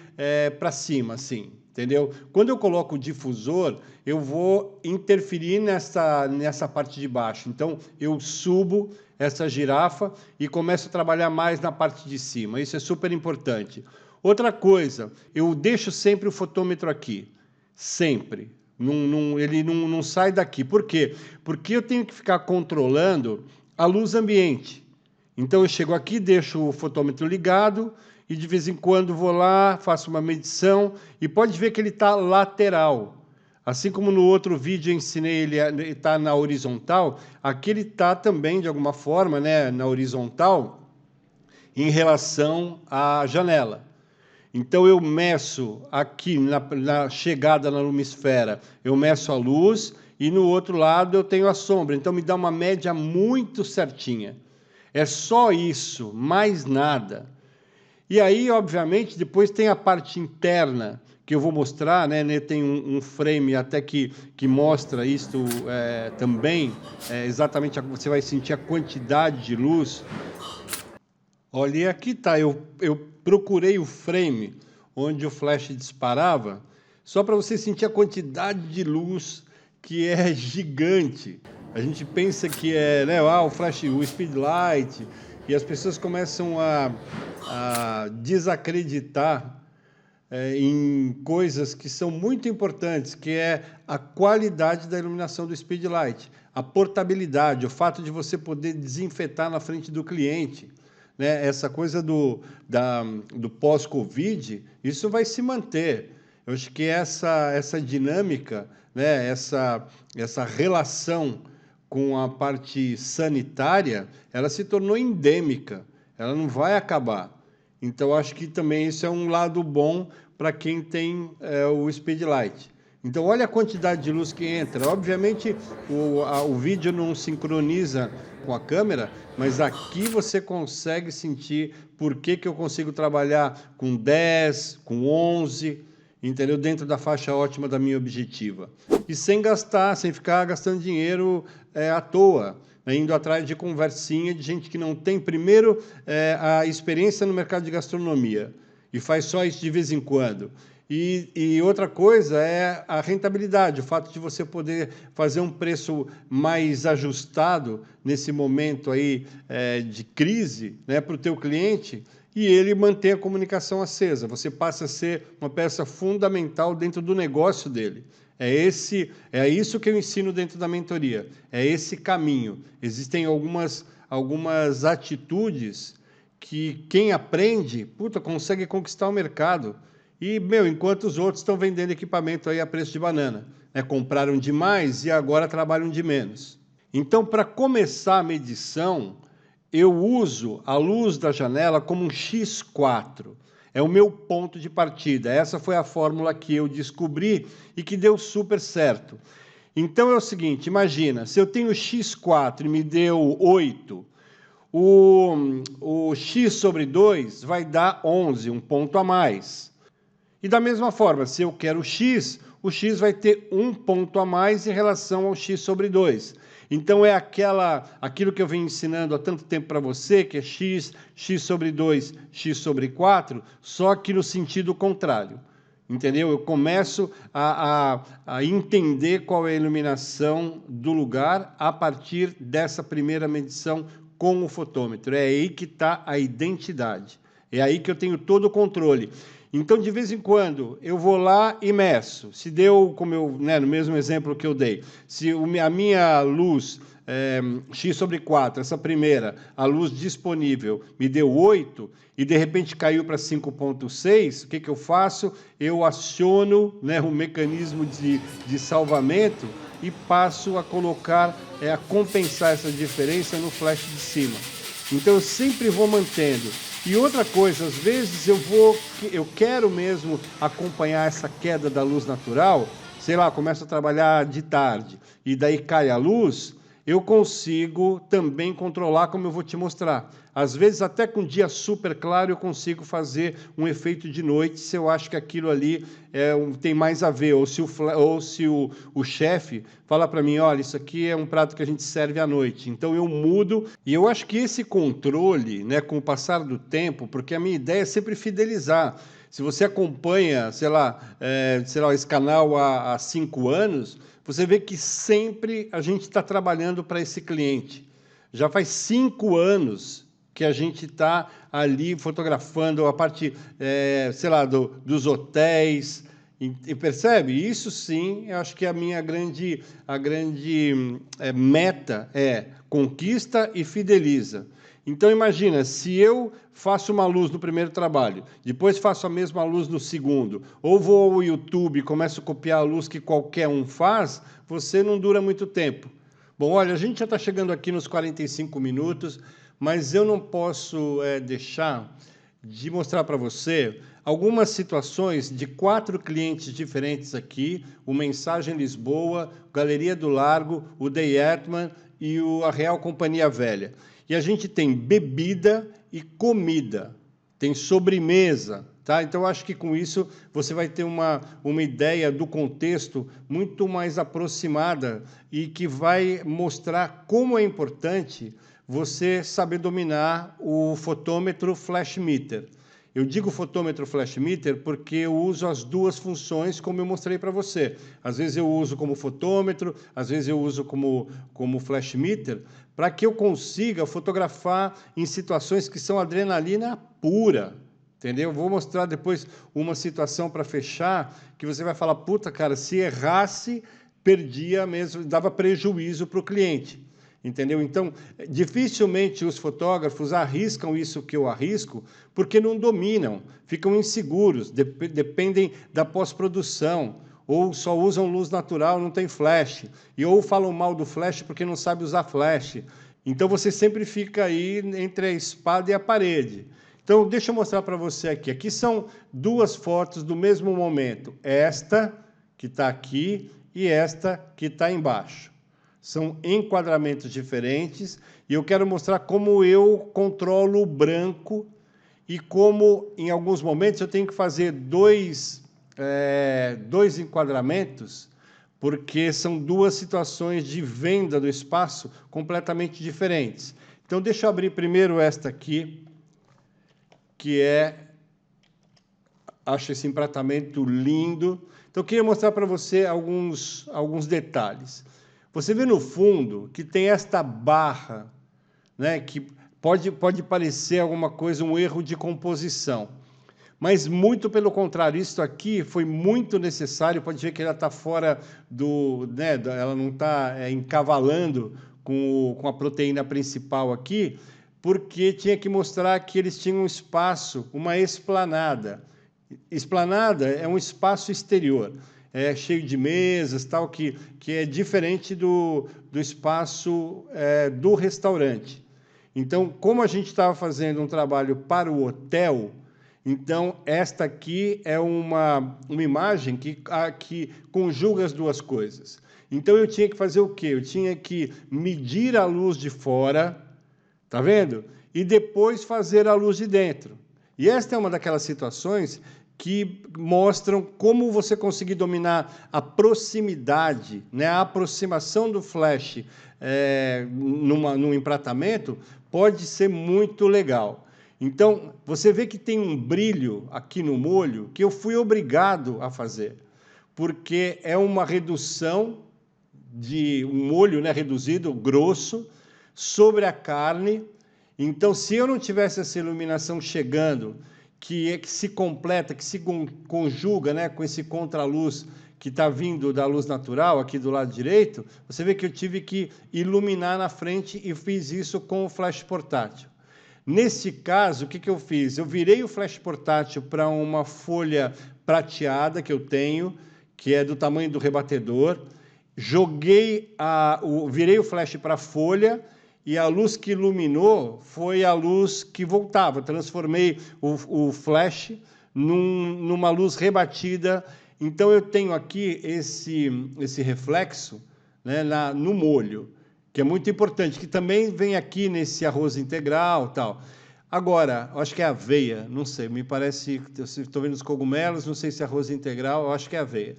para cima, assim. entendeu? Quando eu coloco o difusor, eu vou interferir nessa parte de baixo. Então, eu subo essa girafa e começo a trabalhar mais na parte de cima. Isso é super importante. Outra coisa, eu deixo sempre o fotômetro aqui. Sempre. Ele não sai daqui. Por quê? Porque eu tenho que ficar controlando a luz ambiente. Então, eu chego aqui, deixo o fotômetro ligado e, de vez em quando, vou lá, faço uma medição e pode ver que ele está lateral. Assim como no outro vídeo eu ensinei ele está na horizontal, aqui ele está também, de alguma forma, né, na horizontal, em relação à janela. Então, eu meço aqui, na chegada na lumisfera, eu meço a luz e no outro lado eu tenho a sombra. Então, me dá uma média muito certinha. É só isso, mais nada. E aí, obviamente, depois tem a parte interna, que eu vou mostrar, né? Tem um frame até que mostra isso também, exatamente, você vai sentir a quantidade de luz. Olha, e aqui está, eu procurei o frame onde o flash disparava, só para você sentir a quantidade de luz que é gigante. A gente pensa que é, né, o flash, o speedlight, e as pessoas começam a desacreditar em coisas que são muito importantes, que é a qualidade da iluminação do speedlight, a portabilidade, o fato de você poder desinfetar na frente do cliente. Né? Essa coisa do pós-Covid, isso vai se manter. Eu acho que essa dinâmica, né? essa relação com a parte sanitária, ela se tornou endêmica, ela não vai acabar. Então, acho que também isso é um lado bom para quem tem o speedlight. Então, olha a quantidade de luz que entra. Obviamente, o vídeo não sincroniza com a câmera, mas aqui você consegue sentir por que eu consigo trabalhar com 10, com 11, entendeu? Dentro da faixa ótima da minha objetiva. E sem gastar, sem ficar gastando dinheiro à toa, né? Indo atrás de conversinha de gente que não tem, primeiro, a experiência no mercado de gastronomia e faz só isso de vez em quando. E outra coisa é a rentabilidade, o fato de você poder fazer um preço mais ajustado nesse momento aí de crise, né, para o teu cliente, e ele manter a comunicação acesa. Você passa a ser uma peça fundamental dentro do negócio dele. É isso que eu ensino dentro da mentoria, é esse caminho. Existem algumas atitudes que quem aprende, consegue conquistar o mercado. E, enquanto os outros estão vendendo equipamento aí a preço de banana, né? Compraram demais e agora trabalham de menos. Então, para começar a medição, eu uso a luz da janela como um X4. É o meu ponto de partida. Essa foi a fórmula que eu descobri e que deu super certo. Então, é o seguinte, imagina, se eu tenho X4 e me deu 8, o X sobre 2 vai dar 11, um ponto a mais. E da mesma forma, se eu quero o X vai ter um ponto a mais em relação ao X sobre 2. Então, é aquilo que eu venho ensinando há tanto tempo para você, que é X sobre 2, X sobre 4, só que no sentido contrário. Entendeu? Eu começo a entender qual é a iluminação do lugar a partir dessa primeira medição com o fotômetro. É aí que está a identidade. É aí que eu tenho todo o controle. Então, de vez em quando, eu vou lá e meço. Se deu, no mesmo exemplo que eu dei, se a minha luz X sobre 4, essa primeira, a luz disponível, me deu 8, e de repente caiu para 5,6, o que eu faço? Eu aciono, né, o mecanismo de salvamento e passo a colocar, a compensar essa diferença no flash de cima. Então, eu sempre vou mantendo. E outra coisa, às vezes eu quero mesmo acompanhar essa queda da luz natural, sei lá, começo a trabalhar de tarde, e daí cai a luz, eu consigo também controlar, como eu vou te mostrar. Às vezes, até com dia super claro, eu consigo fazer um efeito de noite, se eu acho que aquilo ali tem mais a ver, ou se o chefe fala para mim, olha, isso aqui é um prato que a gente serve à noite. Então, eu mudo, e eu acho que esse controle, né, com o passar do tempo, porque a minha ideia é sempre fidelizar. Se você acompanha, sei lá, esse canal há 5 anos, você vê que sempre a gente está trabalhando para esse cliente. Já faz 5 anos que a gente está ali fotografando a parte, sei lá, dos hotéis. E percebe? Isso sim, eu acho que a minha grande meta é conquista e fideliza. Então imagina, se eu faço uma luz no primeiro trabalho, depois faço a mesma luz no segundo, ou vou ao YouTube e começo a copiar a luz que qualquer um faz, você não dura muito tempo. Bom, olha, a gente já está chegando aqui nos 45 minutos, mas eu não posso deixar de mostrar para você algumas situações de 4 clientes diferentes aqui, o Mensagem Lisboa, Galeria do Largo, o Day Hetman e a Real Companhia Velha. E a gente tem bebida e comida, tem sobremesa, tá? Então, eu acho que com isso você vai ter uma ideia do contexto muito mais aproximada e que vai mostrar como é importante você saber dominar o fotômetro flash meter. Eu digo fotômetro flash meter porque eu uso as 2 funções, como eu mostrei para você. Às vezes eu uso como fotômetro, às vezes eu uso como flash meter, para que eu consiga fotografar em situações que são adrenalina pura. Entendeu? Vou mostrar depois uma situação para fechar, que você vai falar, puta, cara, se errasse, perdia mesmo, dava prejuízo para o cliente. Entendeu? Então, dificilmente os fotógrafos arriscam isso que eu arrisco, porque não dominam, ficam inseguros, dependem da pós-produção, ou só usam luz natural, não tem flash, ou falam mal do flash porque não sabe usar flash. Então, você sempre fica aí entre a espada e a parede. Então, deixa eu mostrar para você aqui. Aqui são 2 fotos do mesmo momento. Esta, que está aqui, e esta, que está embaixo. São enquadramentos diferentes e eu quero mostrar como eu controlo o branco e como, em alguns momentos, eu tenho que fazer dois enquadramentos, porque são 2 situações de venda do espaço completamente diferentes. Então, deixa eu abrir primeiro esta aqui, que acho esse empratamento lindo. Então, eu queria mostrar para você alguns detalhes. Você vê no fundo que tem esta barra, né, que pode parecer alguma coisa, um erro de composição. Mas, muito pelo contrário, isso aqui foi muito necessário. Pode ver que ela está fora ela não está encavalando com a proteína principal aqui, porque tinha que mostrar que eles tinham um espaço, uma esplanada. Esplanada é um espaço exterior. Cheio de mesas, tal, que é diferente do espaço do restaurante. Então, como a gente estava fazendo um trabalho para o hotel, então, esta aqui é uma imagem que conjuga as 2 coisas. Então, eu tinha que fazer o quê? Eu tinha que medir a luz de fora, tá vendo? E depois fazer a luz de dentro. E esta é uma daquelas situações que mostram como você conseguir dominar a proximidade, né? A aproximação do flash num empratamento pode ser muito legal. Então, você vê que tem um brilho aqui no molho que eu fui obrigado a fazer, porque é uma redução de um molho, né, reduzido, grosso, sobre a carne. Então, se eu não tivesse essa iluminação chegando, que se completa, que se conjuga, né, com esse contraluz que está vindo da luz natural, aqui do lado direito, você vê que eu tive que iluminar na frente e fiz isso com o flash portátil. Nesse caso, o que eu fiz? Eu virei o flash portátil para uma folha prateada que eu tenho, que é do tamanho do rebatedor, virei o flash para a folha, e a luz que iluminou foi a luz que voltava. Transformei o flash numa luz rebatida. Então, eu tenho aqui esse reflexo, né, no molho, que é muito importante, que também vem aqui nesse arroz integral tal. Agora, eu acho que é aveia, não sei, me parece, estou vendo os cogumelos, não sei se é arroz integral, eu acho que é aveia.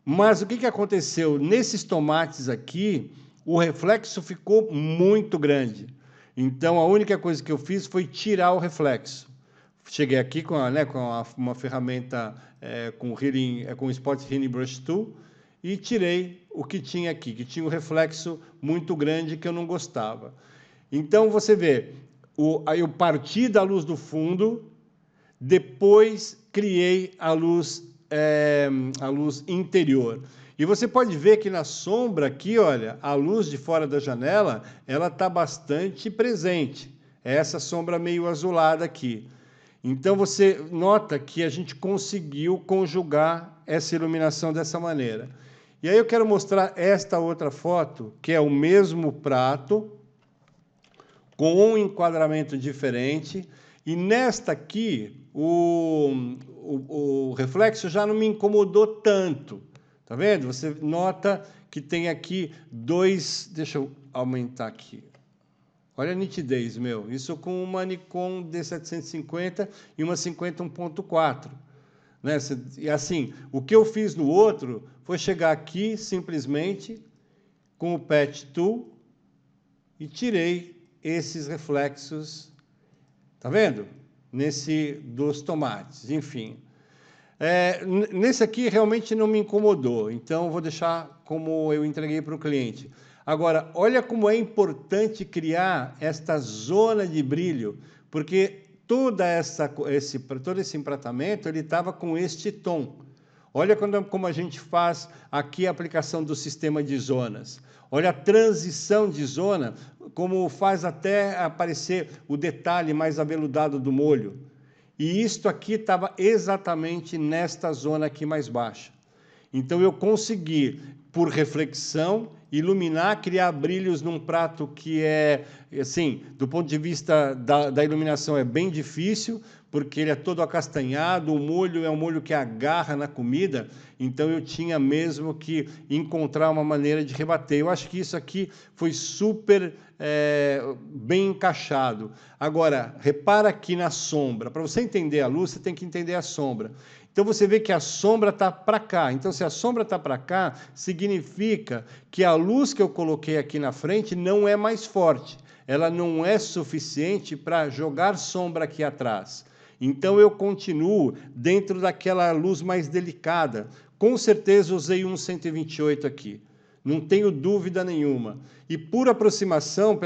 Mas o que aconteceu? Nesses tomates aqui, o reflexo ficou muito grande. Então, a única coisa que eu fiz foi tirar o reflexo. cheguei aqui com, uma ferramenta com o Spot Healing Brush Tool e tirei o que tinha aqui, que tinha um reflexo muito grande que eu não gostava. Então, você vê, aí eu parti da luz do fundo, depois criei a luz interior. E você pode ver que na sombra aqui, olha, a luz de fora da janela, ela está bastante presente. É essa sombra meio azulada aqui. Então, você nota que a gente conseguiu conjugar essa iluminação dessa maneira. E aí eu quero mostrar esta outra foto, que é o mesmo prato, com um enquadramento diferente. E nesta aqui, o reflexo já não me incomodou tanto. Tá vendo? Você nota que tem aqui dois... Deixa eu aumentar aqui. Olha a nitidez, meu. Isso com uma Nikon D750 e uma 50 1.4. Né? E assim, o que eu fiz no outro foi chegar aqui, simplesmente, com o Patch Tool, e tirei esses reflexos, tá vendo? Dos tomates, enfim. Nesse aqui realmente não me incomodou, então vou deixar como eu entreguei para o cliente. Agora, olha como é importante criar esta zona de brilho, porque todo esse empratamento ele estava com este tom. Olha como a gente faz aqui a aplicação do sistema de zonas. Olha a transição de zona, como faz até aparecer o detalhe mais aveludado do molho. E isto aqui estava exatamente nesta zona aqui mais baixa. Então, eu consegui, por reflexão, iluminar, criar brilhos num prato que assim, do ponto de vista da iluminação, é bem difícil, porque ele é todo acastanhado, o molho é um molho que agarra na comida, então eu tinha mesmo que encontrar uma maneira de rebater. Eu acho que isso aqui foi super bem encaixado. Agora, repara aqui na sombra. Para você entender a luz, você tem que entender a sombra. Então, você vê que a sombra está para cá. Então, se a sombra está para cá, significa que a luz que eu coloquei aqui na frente não é mais forte. Ela não é suficiente para jogar sombra aqui atrás. Então, eu continuo dentro daquela luz mais delicada. Com certeza, usei um 128 aqui. Não tenho dúvida nenhuma. E por aproximação,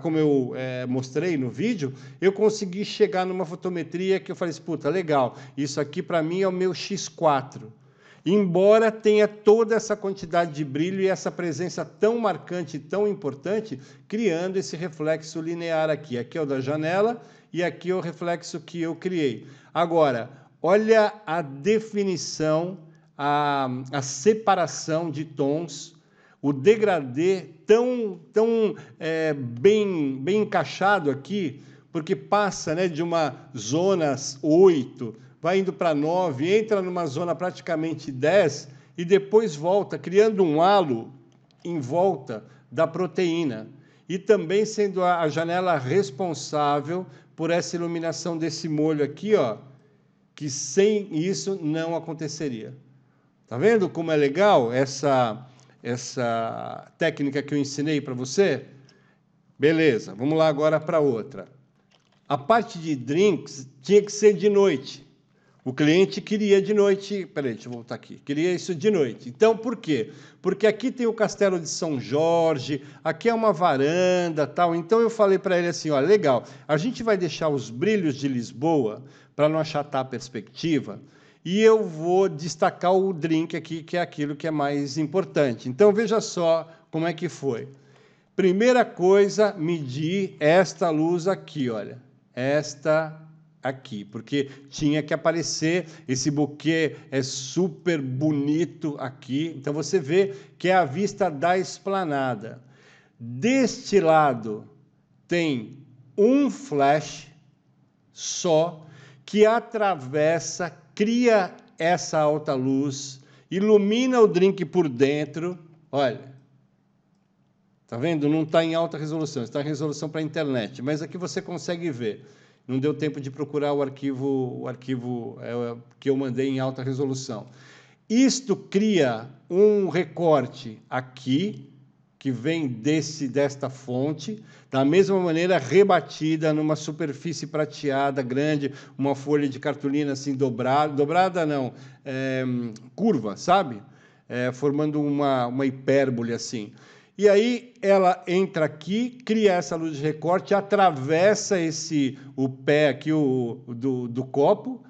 como eu mostrei no vídeo, eu consegui chegar numa fotometria que eu falei, puta, legal, isso aqui para mim é o meu X4. Embora tenha toda essa quantidade de brilho e essa presença tão marcante, tão importante, criando esse reflexo linear aqui. Aqui é o da janela e aqui é o reflexo que eu criei. Agora, olha a definição, a separação de tons, o degradê tão bem encaixado aqui, porque passa, né, de uma zona 8, vai indo para 9, entra numa zona praticamente 10 e depois volta, criando um halo em volta da proteína. E também sendo a janela responsável por essa iluminação desse molho aqui, ó, que sem isso não aconteceria. Tá vendo como é legal essa técnica que eu ensinei para você? Beleza, vamos lá agora para outra. A parte de drinks tinha que ser de noite. O cliente queria de noite... Peraí, deixa eu voltar aqui. Queria isso de noite. Então, por quê? Porque aqui tem o Castelo de São Jorge, aqui é uma varanda, tal. Então, eu falei para ele assim, ó, legal, a gente vai deixar os brilhos de Lisboa para não achatar a perspectiva, e eu vou destacar o drink aqui, que é aquilo que é mais importante. Então, veja só como é que foi. Primeira coisa, medir esta luz aqui, olha. Esta aqui, porque tinha que aparecer, esse buquê é super bonito aqui. Então, você vê que é a vista da esplanada. Deste lado, tem um flash só que atravessa, cria essa alta luz, ilumina o drink por dentro. Olha, tá vendo? Não está em alta resolução, está em resolução para a internet, mas aqui você consegue ver. Não deu tempo de procurar o arquivo que eu mandei em alta resolução. Isto cria um recorte aqui, que vem desta fonte, da mesma maneira rebatida numa superfície prateada grande, uma folha de cartolina assim dobrada não, curva, sabe? Formando uma hipérbole assim. E aí ela entra aqui, cria essa luz de recorte, atravessa o pé aqui do copo,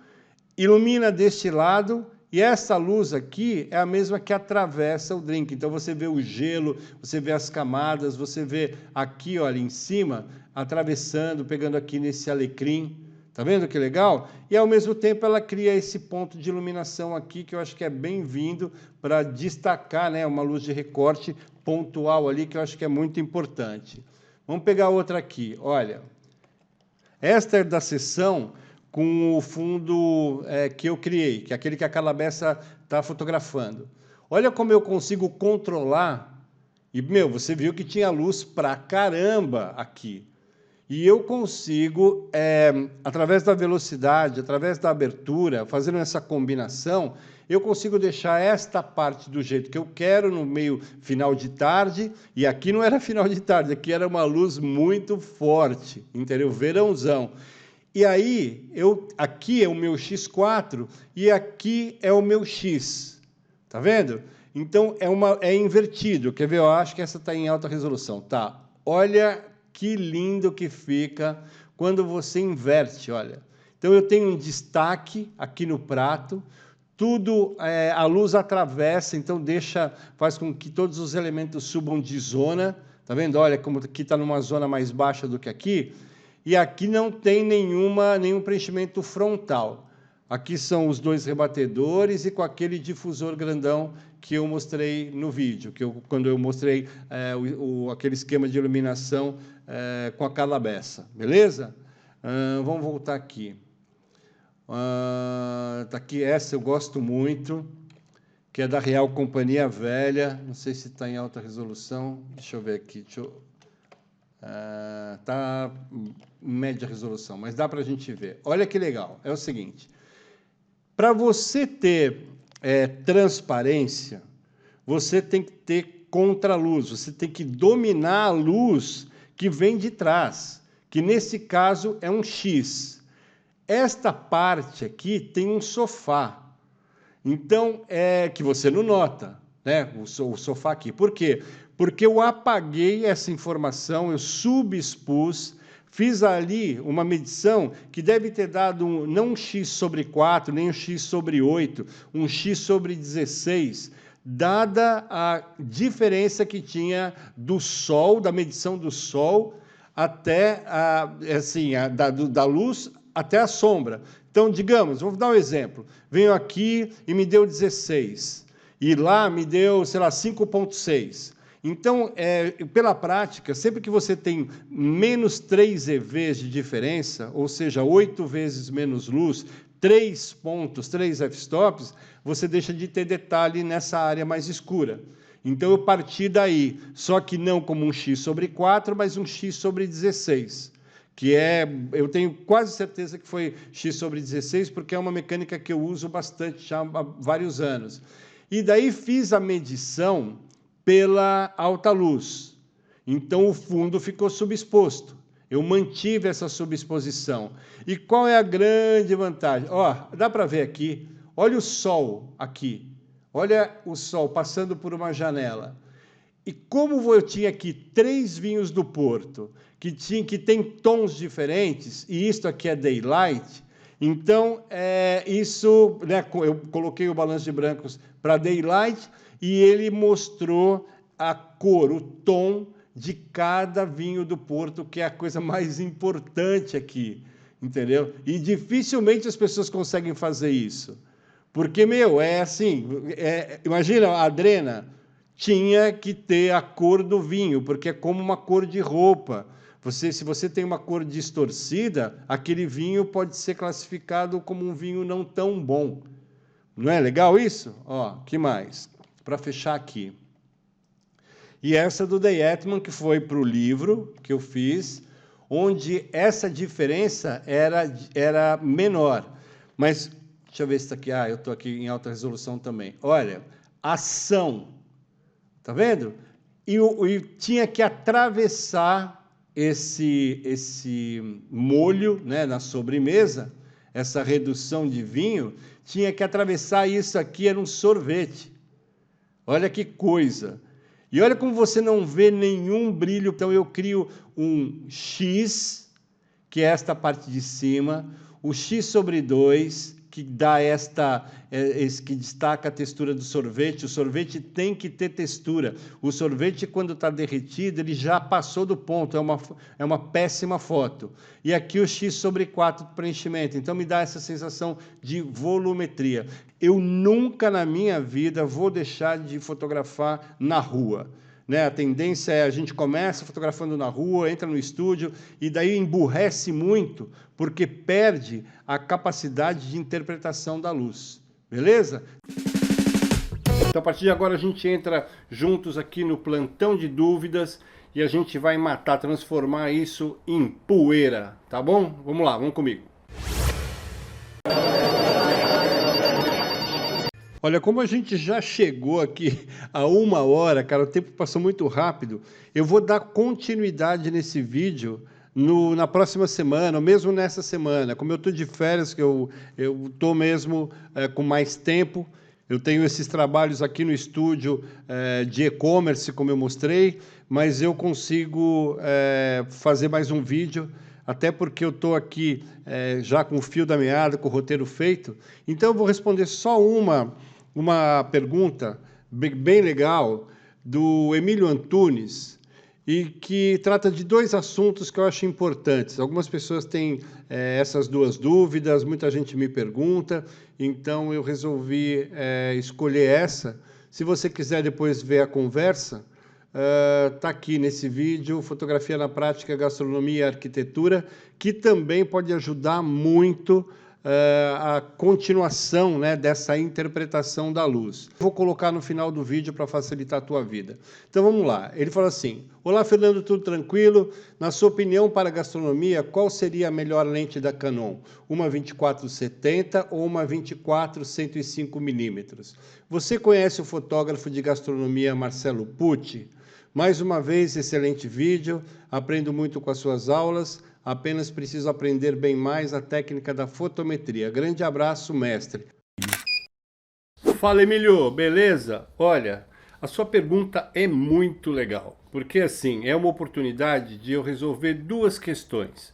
ilumina deste lado, e essa luz aqui é a mesma que atravessa o drink. Então você vê o gelo, você vê as camadas, você vê aqui, olha, em cima, atravessando, pegando aqui nesse alecrim. Tá vendo que legal? E ao mesmo tempo ela cria esse ponto de iluminação aqui, que eu acho que é bem-vindo para destacar, né, uma luz de recorte pontual ali, que eu acho que é muito importante. Vamos pegar outra aqui, olha. Esta é da sessão com o fundo que eu criei, que é aquele que a Calabeça está fotografando. Olha como eu consigo controlar, e, você viu que tinha luz pra caramba aqui. E eu consigo, através da velocidade, através da abertura, fazendo essa combinação, eu consigo deixar esta parte do jeito que eu quero, no meio final de tarde, e aqui não era final de tarde, aqui era uma luz muito forte, entendeu? Verãozão. E aí, aqui é o meu X4 e aqui é o meu X. Tá vendo? Então, é invertido. Quer ver? Eu acho que essa está em alta resolução. Tá. Olha que lindo que fica quando você inverte, olha. Então, eu tenho um destaque aqui no prato, tudo, a luz atravessa, então faz com que todos os elementos subam de zona. Tá vendo? Olha como aqui está numa zona mais baixa do que aqui. E aqui não tem nenhum preenchimento frontal. Aqui são os dois rebatedores e com aquele difusor grandão que eu mostrei no vídeo, quando eu mostrei aquele esquema de iluminação com a Calabeça. Beleza? Vamos voltar aqui. Tá aqui essa eu gosto muito, que é da Real Companhia Velha. Não sei se está em alta resolução. Deixa eu ver aqui. Está em média resolução, mas dá para a gente ver. Olha que legal, é o seguinte, para você ter transparência, você tem que ter contraluz, você tem que dominar a luz que vem de trás, que nesse caso é um X. Esta parte aqui tem um sofá, então, que você não nota, né? O sofá aqui. Por quê? Porque eu apaguei essa informação, eu subexpus, fiz ali uma medição que deve ter dado não um x sobre 4, nem um x sobre 8, um x sobre 16, dada a diferença que tinha do Sol, da medição do Sol, até da luz até a sombra. Então, digamos, vou dar um exemplo. Venho aqui e me deu 16, e lá me deu, sei lá, 5,6. Então, pela prática, sempre que você tem menos 3 EVs de diferença, ou seja, 8 vezes menos luz, 3 pontos, 3 f-stops, você deixa de ter detalhe nessa área mais escura. Então, eu parti daí, só que não como um x sobre 4, mas um x sobre 16, que eu tenho quase certeza que foi x sobre 16, porque é uma mecânica que eu uso bastante já há vários anos. E daí fiz a medição pela alta luz. Então, o fundo ficou subexposto. Eu mantive essa subexposição. E qual é a grande vantagem? Dá para ver aqui. Olha o sol aqui. Olha o sol passando por uma janela. E como eu tinha aqui 3 vinhos do Porto, que tem tons diferentes, e isto aqui é daylight, então, isso, né, eu coloquei o balanço de brancos para daylight, e ele mostrou a cor, o tom de cada vinho do Porto, que é a coisa mais importante aqui, entendeu? E dificilmente as pessoas conseguem fazer isso. Porque, imagina, a Adrena tinha que ter a cor do vinho, porque é como uma cor de roupa. Se você tem uma cor distorcida, aquele vinho pode ser classificado como um vinho não tão bom. Não é legal isso? Que mais? Para fechar aqui. E essa do Day Etman, que foi para o livro que eu fiz, onde essa diferença era menor. Mas, deixa eu ver se está aqui. Eu estou aqui em alta resolução também. Olha, ação. Está vendo? e tinha que atravessar esse molho, né, na sobremesa, essa redução de vinho, tinha que atravessar isso aqui, era um sorvete. Olha que coisa. E olha como você não vê nenhum brilho. Então eu crio um X, que é esta parte de cima, o X sobre 2, que dá que destaca a textura do sorvete. O sorvete tem que ter textura. O sorvete, quando está derretido, ele já passou do ponto, é uma péssima foto. E aqui o X sobre 4 de preenchimento, então me dá essa sensação de volumetria. Eu nunca na minha vida vou deixar de fotografar na rua. Né? A tendência é a gente começa fotografando na rua, entra no estúdio e daí emburrece muito, porque perde a capacidade de interpretação da luz. Beleza? Então, a partir de agora, a gente entra juntos aqui no plantão de dúvidas e a gente vai transformar isso em poeira, tá bom? Vamos lá, vamos comigo. Olha, como a gente já chegou aqui a 1 hora, cara, o tempo passou muito rápido, eu vou dar continuidade nesse vídeo na próxima semana, ou mesmo nessa semana. Como eu estou de férias, que eu estou mesmo com mais tempo, eu tenho esses trabalhos aqui no estúdio de e-commerce, como eu mostrei, mas eu consigo fazer mais um vídeo, até porque eu estou aqui já com o fio da meada, com o roteiro feito. Então, eu vou responder só uma pergunta bem legal do Emílio Antunes, e que trata de 2 assuntos que eu acho importantes. Algumas pessoas têm essas 2 dúvidas, muita gente me pergunta, então eu resolvi escolher essa. Se você quiser depois ver a conversa, está aqui nesse vídeo, Fotografia na Prática, Gastronomia e Arquitetura, que também pode ajudar muito a continuação, né, dessa interpretação da luz. Vou colocar no final do vídeo para facilitar a tua vida. Então vamos lá. Ele fala assim: olá Fernando, tudo tranquilo? Na sua opinião, para a gastronomia, qual seria a melhor lente da Canon? Uma 24-70 ou uma 24-105mm? Você conhece o fotógrafo de gastronomia Marcelo Pucci? Mais uma vez, excelente vídeo, aprendo muito com as suas aulas, apenas preciso aprender bem mais a técnica da fotometria. Grande abraço, mestre. Fala, Emílio, beleza? Olha, a sua pergunta é muito legal, porque assim, é uma oportunidade de eu resolver 2 questões.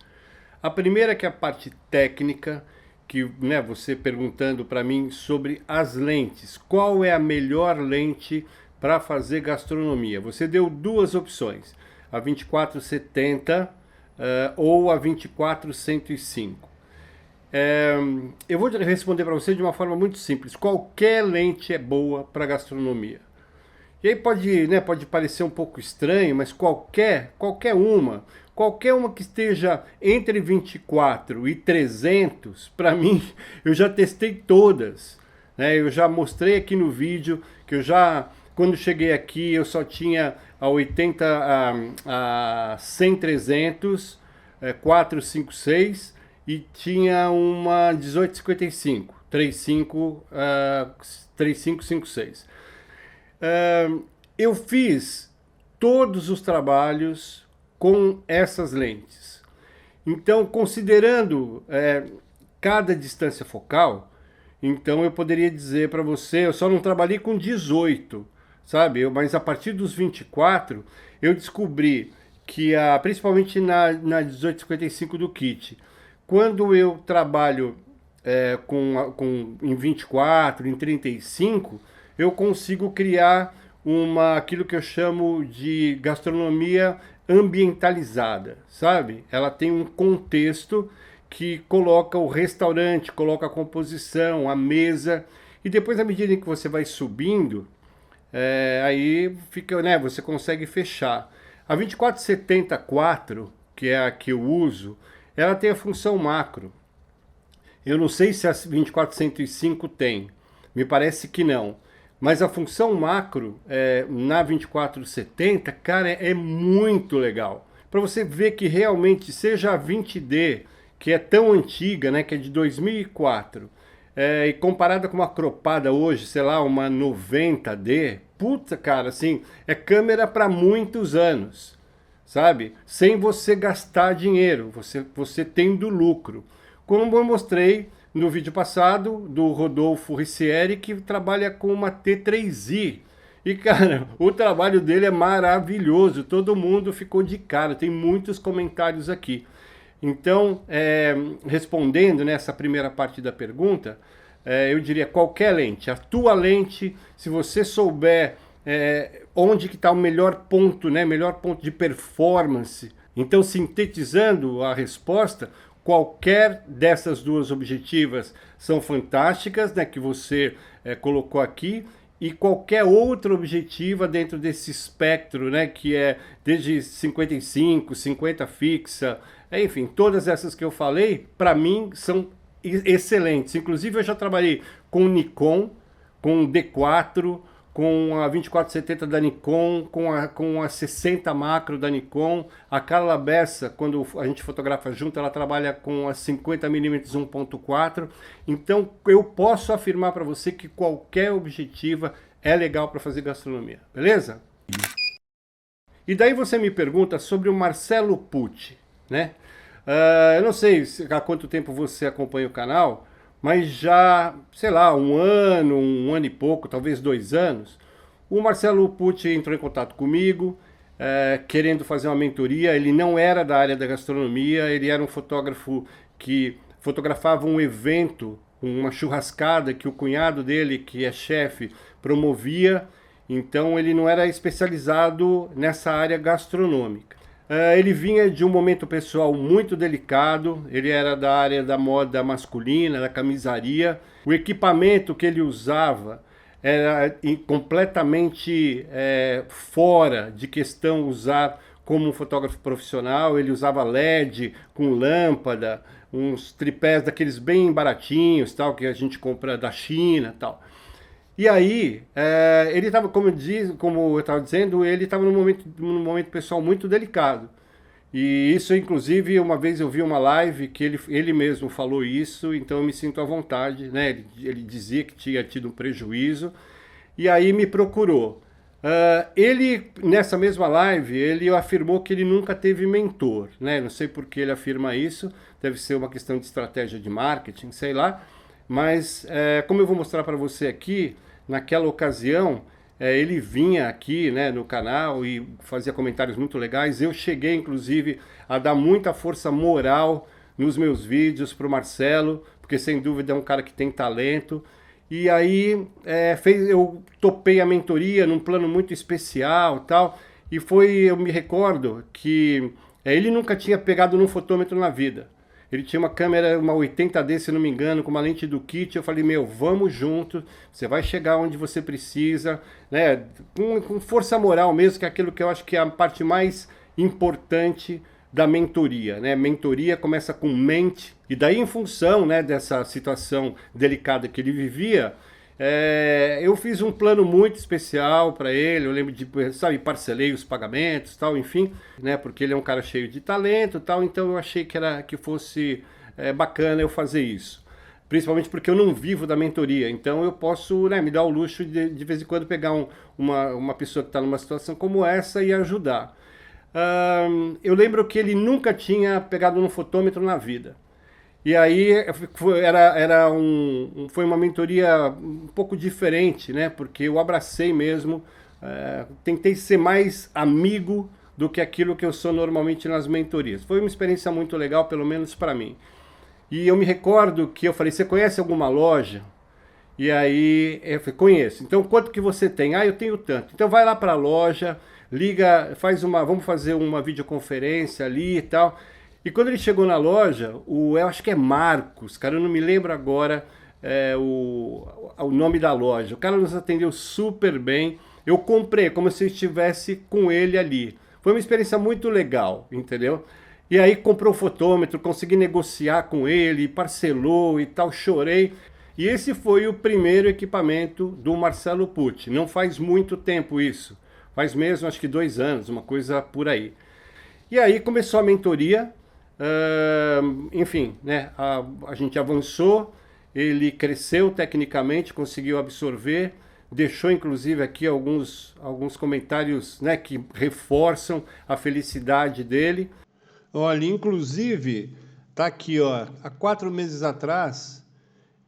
A primeira que é a parte técnica, que, né, você perguntando para mim sobre as lentes. Qual é a melhor lente para fazer gastronomia? Você deu 2 opções, a 24-70 ou a 24-105. Eu vou responder para você de uma forma muito simples. Qualquer lente é boa para gastronomia. E aí pode parecer um pouco estranho, mas qualquer uma que esteja entre 24 e 300, para mim, eu já testei todas. Né? Eu já mostrei aqui no vídeo que quando cheguei aqui, eu só tinha a 80, a 100, 300, 4, 5, 6 e tinha uma 1855, 35, 3556. Eu fiz todos os trabalhos com essas lentes. Então, considerando cada distância focal, então eu poderia dizer para você, eu só não trabalhei com 18, sabe? Mas a partir dos 24, eu descobri que, principalmente na 1855 do kit, quando eu trabalho em 24, em 35, eu consigo criar aquilo que eu chamo de gastronomia ambientalizada, sabe? Ela tem um contexto que coloca o restaurante, coloca a composição, a mesa, e depois, à medida em que você vai subindo, aí fica, né, você consegue fechar. A 24-70-4, que é a que eu uso, ela tem a função macro. Eu não sei se a 24-105 tem, me parece que não. Mas a função macro na 24-70, cara, é muito legal. Para você ver que realmente, seja a 20D, que é tão antiga, né, que é de 2004, e comparada com uma cropada hoje, sei lá, uma 90D, puta, cara, assim, é câmera para muitos anos, sabe? Sem você gastar dinheiro, você tendo lucro. Como eu mostrei no vídeo passado do Rodolfo Riccieri, que trabalha com uma T3i. E, cara, o trabalho dele é maravilhoso, todo mundo ficou de cara, tem muitos comentários aqui. Então, respondendo nessa primeira parte da pergunta, eu diria qualquer lente, a tua lente, se você souber onde que está o melhor ponto, né, melhor ponto de performance. Então, sintetizando a resposta, qualquer dessas duas objetivas são fantásticas, né, que você colocou aqui, e qualquer outra objetiva dentro desse espectro, né, que é desde 55, 50 fixa, enfim, todas essas que eu falei, para mim, são excelentes. Inclusive, eu já trabalhei com Nikon, com D4, com a 2470 da Nikon, com a 60 macro da Nikon. A Carla Bessa, quando a gente fotografa junto, ela trabalha com a 50mm 1.4. Então, eu posso afirmar para você que qualquer objetiva é legal para fazer gastronomia, beleza? E daí você me pergunta sobre o Marcelo Pucci, né? Eu não sei há quanto tempo você acompanha o canal, mas já, sei lá, um ano e pouco, talvez 2 anos, o Marcelo Pucci entrou em contato comigo, querendo fazer uma mentoria. Ele não era da área da gastronomia, ele era um fotógrafo que fotografava um evento, uma churrascada que o cunhado dele, que é chefe, promovia. Então ele não era especializado nessa área gastronômica. Ele vinha de um momento pessoal muito delicado, ele era da área da moda masculina, da camisaria. O equipamento que ele usava era completamente fora de questão usar como um fotógrafo profissional. Ele usava LED com lâmpada, uns tripés daqueles bem baratinhos, tal, que a gente compra da China, tal. E aí, ele estava, como eu estava dizendo, ele estava num momento pessoal muito delicado. E isso, inclusive, uma vez eu vi uma live que ele mesmo falou isso, então eu me sinto à vontade, né? Ele dizia que tinha tido um prejuízo, e aí me procurou. Nessa mesma live, ele afirmou que ele nunca teve mentor, né? Não sei por que ele afirma isso, deve ser uma questão de estratégia de marketing, sei lá. Mas, como eu vou mostrar para você aqui, naquela ocasião, ele vinha aqui, né, no canal e fazia comentários muito legais. Eu cheguei, inclusive, a dar muita força moral nos meus vídeos para o Marcelo, porque sem dúvida é um cara que tem talento. E aí eu topei a mentoria num plano muito especial, tal. E eu me recordo que ele nunca tinha pegado num fotômetro na vida. Ele tinha uma câmera, uma 80D, se não me engano, com uma lente do kit. Eu falei, meu, vamos junto, você vai chegar onde você precisa, né? Com força moral mesmo, que é aquilo que eu acho que é a parte mais importante da mentoria, né? Mentoria começa com mente, e daí em função, né, dessa situação delicada que ele vivia, eu fiz um plano muito especial para ele. Eu lembro de, sabe, parcelei os pagamentos, tal, enfim, né, porque ele é um cara cheio de talento, tal, então eu achei que fosse bacana eu fazer isso. Principalmente porque eu não vivo da mentoria, então eu posso, né, me dar o luxo de vez em quando pegar uma pessoa que está numa situação como essa e ajudar. Eu lembro que ele nunca tinha pegado um fotômetro na vida. E aí foi uma mentoria um pouco diferente, né? Porque eu abracei mesmo, tentei ser mais amigo do que aquilo que eu sou normalmente nas mentorias. Foi uma experiência muito legal, pelo menos para mim. E eu me recordo que eu falei, você conhece alguma loja? E aí eu falei, conheço. Então quanto que você tem? Eu tenho tanto. Então vai lá para a loja, liga, vamos fazer uma videoconferência ali e tal. E quando ele chegou na loja, eu acho que é Marcos, cara, eu não me lembro agora o nome da loja. O cara nos atendeu super bem. Eu comprei como se eu estivesse com ele ali. Foi uma experiência muito legal, entendeu? E aí comprou o fotômetro, consegui negociar com ele, parcelou e tal, chorei. E esse foi o primeiro equipamento do Marcelo Pucci. Não faz muito tempo isso. Faz mesmo, acho que 2 anos, uma coisa por aí. E aí começou a mentoria. Enfim, né, a gente avançou, ele cresceu tecnicamente, conseguiu absorver deixou inclusive aqui alguns comentários, né, que reforçam a felicidade dele. Olha, inclusive, tá aqui, ó, há 4 meses atrás,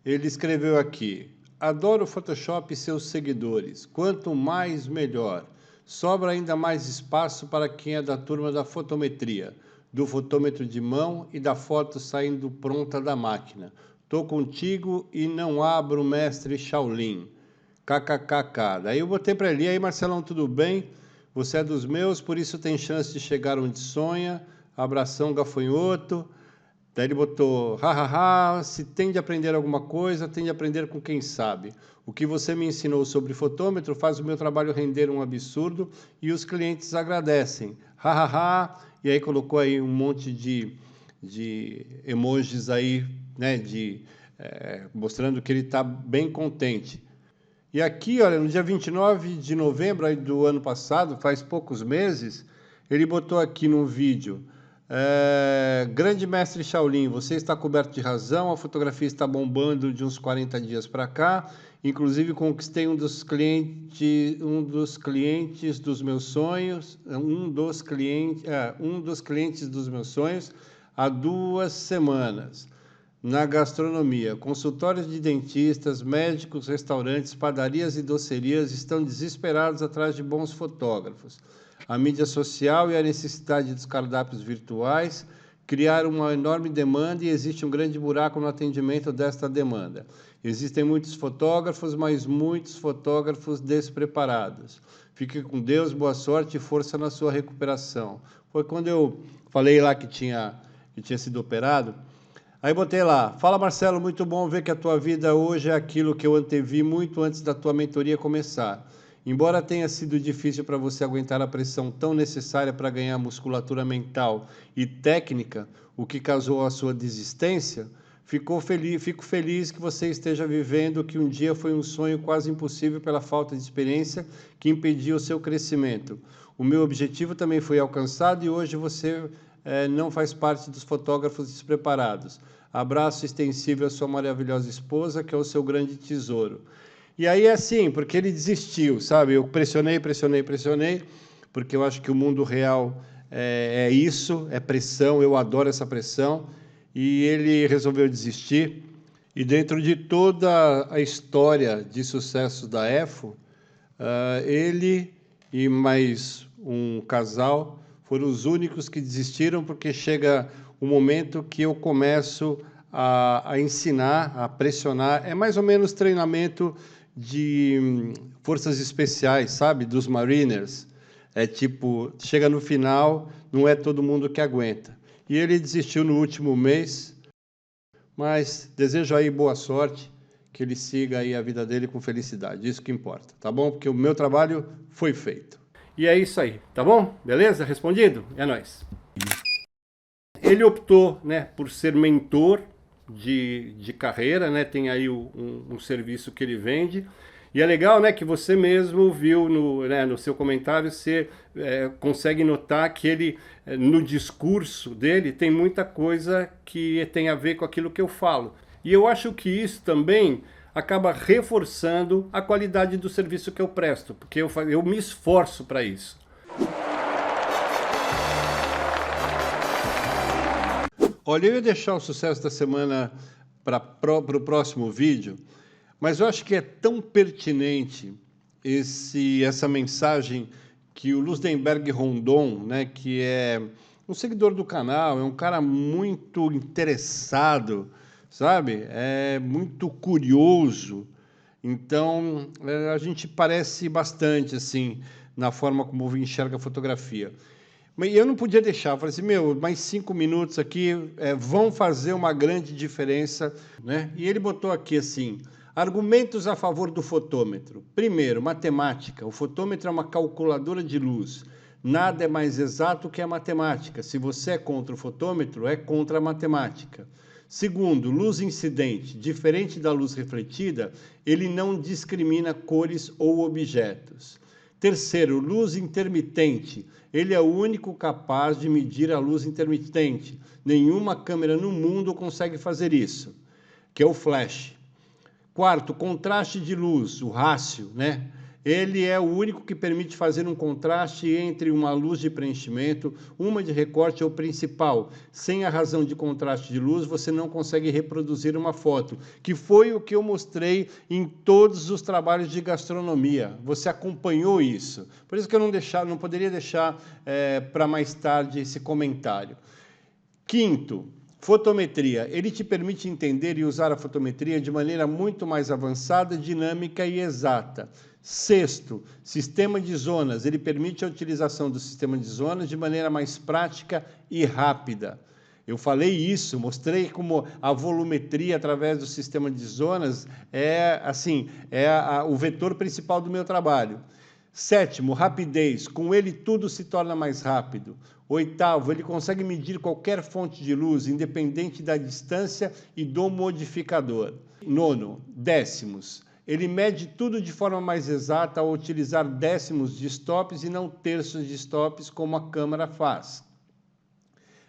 ele escreveu aqui: adoro o Photoshop e seus seguidores, quanto mais melhor. Sobra ainda mais espaço para quem é da turma da fotometria, do fotômetro de mão e da foto saindo pronta da máquina. Tô contigo e não abro o mestre Shaolin. KKKK. Daí eu botei para ele: e aí, Marcelão, tudo bem? Você é dos meus, por isso tem chance de chegar onde sonha. Abração, gafanhoto. Daí ele botou: hahaha, se tem de aprender alguma coisa, tem de aprender com quem sabe. O que você me ensinou sobre fotômetro faz o meu trabalho render um absurdo e os clientes agradecem. Hahaha. E aí colocou aí um monte de emojis aí, né, mostrando que ele está bem contente. E aqui, olha, no dia 29 de novembro aí do ano passado, faz poucos meses, ele botou aqui num vídeo: grande mestre Shaolin, você está coberto de razão, a fotografia está bombando de uns 40 dias para cá, inclusive conquistei um dos clientes dos meus sonhos há 2 semanas. Na gastronomia, consultórios de dentistas, médicos, restaurantes, padarias e docerias estão desesperados atrás de bons fotógrafos. A mídia social e a necessidade dos cardápios virtuais criaram uma enorme demanda e existe um grande buraco no atendimento desta demanda. Existem muitos fotógrafos, mas muitos fotógrafos despreparados. Fique com Deus, boa sorte e força na sua recuperação. Foi quando eu falei lá que tinha sido operado. Aí botei lá: fala, Marcelo, muito bom ver que a tua vida hoje é aquilo que eu antevi muito antes da tua mentoria começar. Embora tenha sido difícil para você aguentar a pressão tão necessária para ganhar musculatura mental e técnica, o que causou a sua desistência, fico feliz que você esteja vivendo o que um dia foi um sonho quase impossível pela falta de experiência que impediu o seu crescimento. O meu objetivo também foi alcançado e hoje você não faz parte dos fotógrafos despreparados. Abraço extensível à sua maravilhosa esposa, que é o seu grande tesouro. E aí é assim, porque ele desistiu, sabe? Eu pressionei, porque eu acho que o mundo real é isso, é pressão, eu adoro essa pressão, e ele resolveu desistir. E dentro de toda a história de sucesso da EFO, ele e mais um casal foram os únicos que desistiram, porque chega um momento que eu começo a ensinar, a pressionar. É mais ou menos treinamento de forças especiais, sabe? Dos Mariners. É tipo, chega no final, não é todo mundo que aguenta. E ele desistiu no último mês, mas desejo aí boa sorte, que ele siga aí a vida dele com felicidade. Isso que importa, tá bom? Porque o meu trabalho foi feito. E é isso aí, tá bom? Beleza? Respondido? É nóis. Ele optou, né, por ser mentor de carreira, né? Tem aí um serviço que ele vende. E é legal, né, que você mesmo viu no seu comentário, você consegue notar que ele, no discurso dele, tem muita coisa que tem a ver com aquilo que eu falo. E eu acho que isso também acaba reforçando a qualidade do serviço que eu presto, porque eu me esforço para isso. Olha, eu ia deixar o sucesso da semana para o próximo vídeo, mas eu acho que é tão pertinente essa mensagem que o Luxemburg Rondon, né, que é um seguidor do canal, é um cara muito interessado, sabe? É muito curioso. Então, a gente parece bastante, assim, na forma como enxerga a fotografia. Mas eu não podia deixar, eu falei assim, mais 5 minutos aqui vão fazer uma grande diferença, né? E ele botou aqui assim: argumentos a favor do fotômetro. Primeiro, matemática. O fotômetro é uma calculadora de luz. Nada é mais exato que a matemática. Se você é contra o fotômetro, é contra a matemática. Segundo, luz incidente. Diferente da luz refletida, ele não discrimina cores ou objetos. Terceiro, luz intermitente. Ele é o único capaz de medir a luz intermitente. Nenhuma câmera no mundo consegue fazer isso, que é o flash. Quarto, contraste de luz, o rácio, né? Ele é o único que permite fazer um contraste entre uma luz de preenchimento, uma de recorte ou principal. Sem a razão de contraste de luz, você não consegue reproduzir uma foto, que foi o que eu mostrei em todos os trabalhos de gastronomia. Você acompanhou isso. Por isso que eu não poderia deixar para mais tarde esse comentário. Quinto, fotometria. Ele te permite entender e usar a fotometria de maneira muito mais avançada, dinâmica e exata. Sexto, sistema de zonas. Ele permite a utilização do sistema de zonas de maneira mais prática e rápida. Eu falei isso, mostrei como a volumetria através do sistema de zonas é o vetor principal do meu trabalho. Sétimo, rapidez. Com ele tudo se torna mais rápido. Oitavo, ele consegue medir qualquer fonte de luz, independente da distância e do modificador. Nono, décimos. Ele mede tudo de forma mais exata ao utilizar décimos de stops e não terços de stops, como a câmera faz.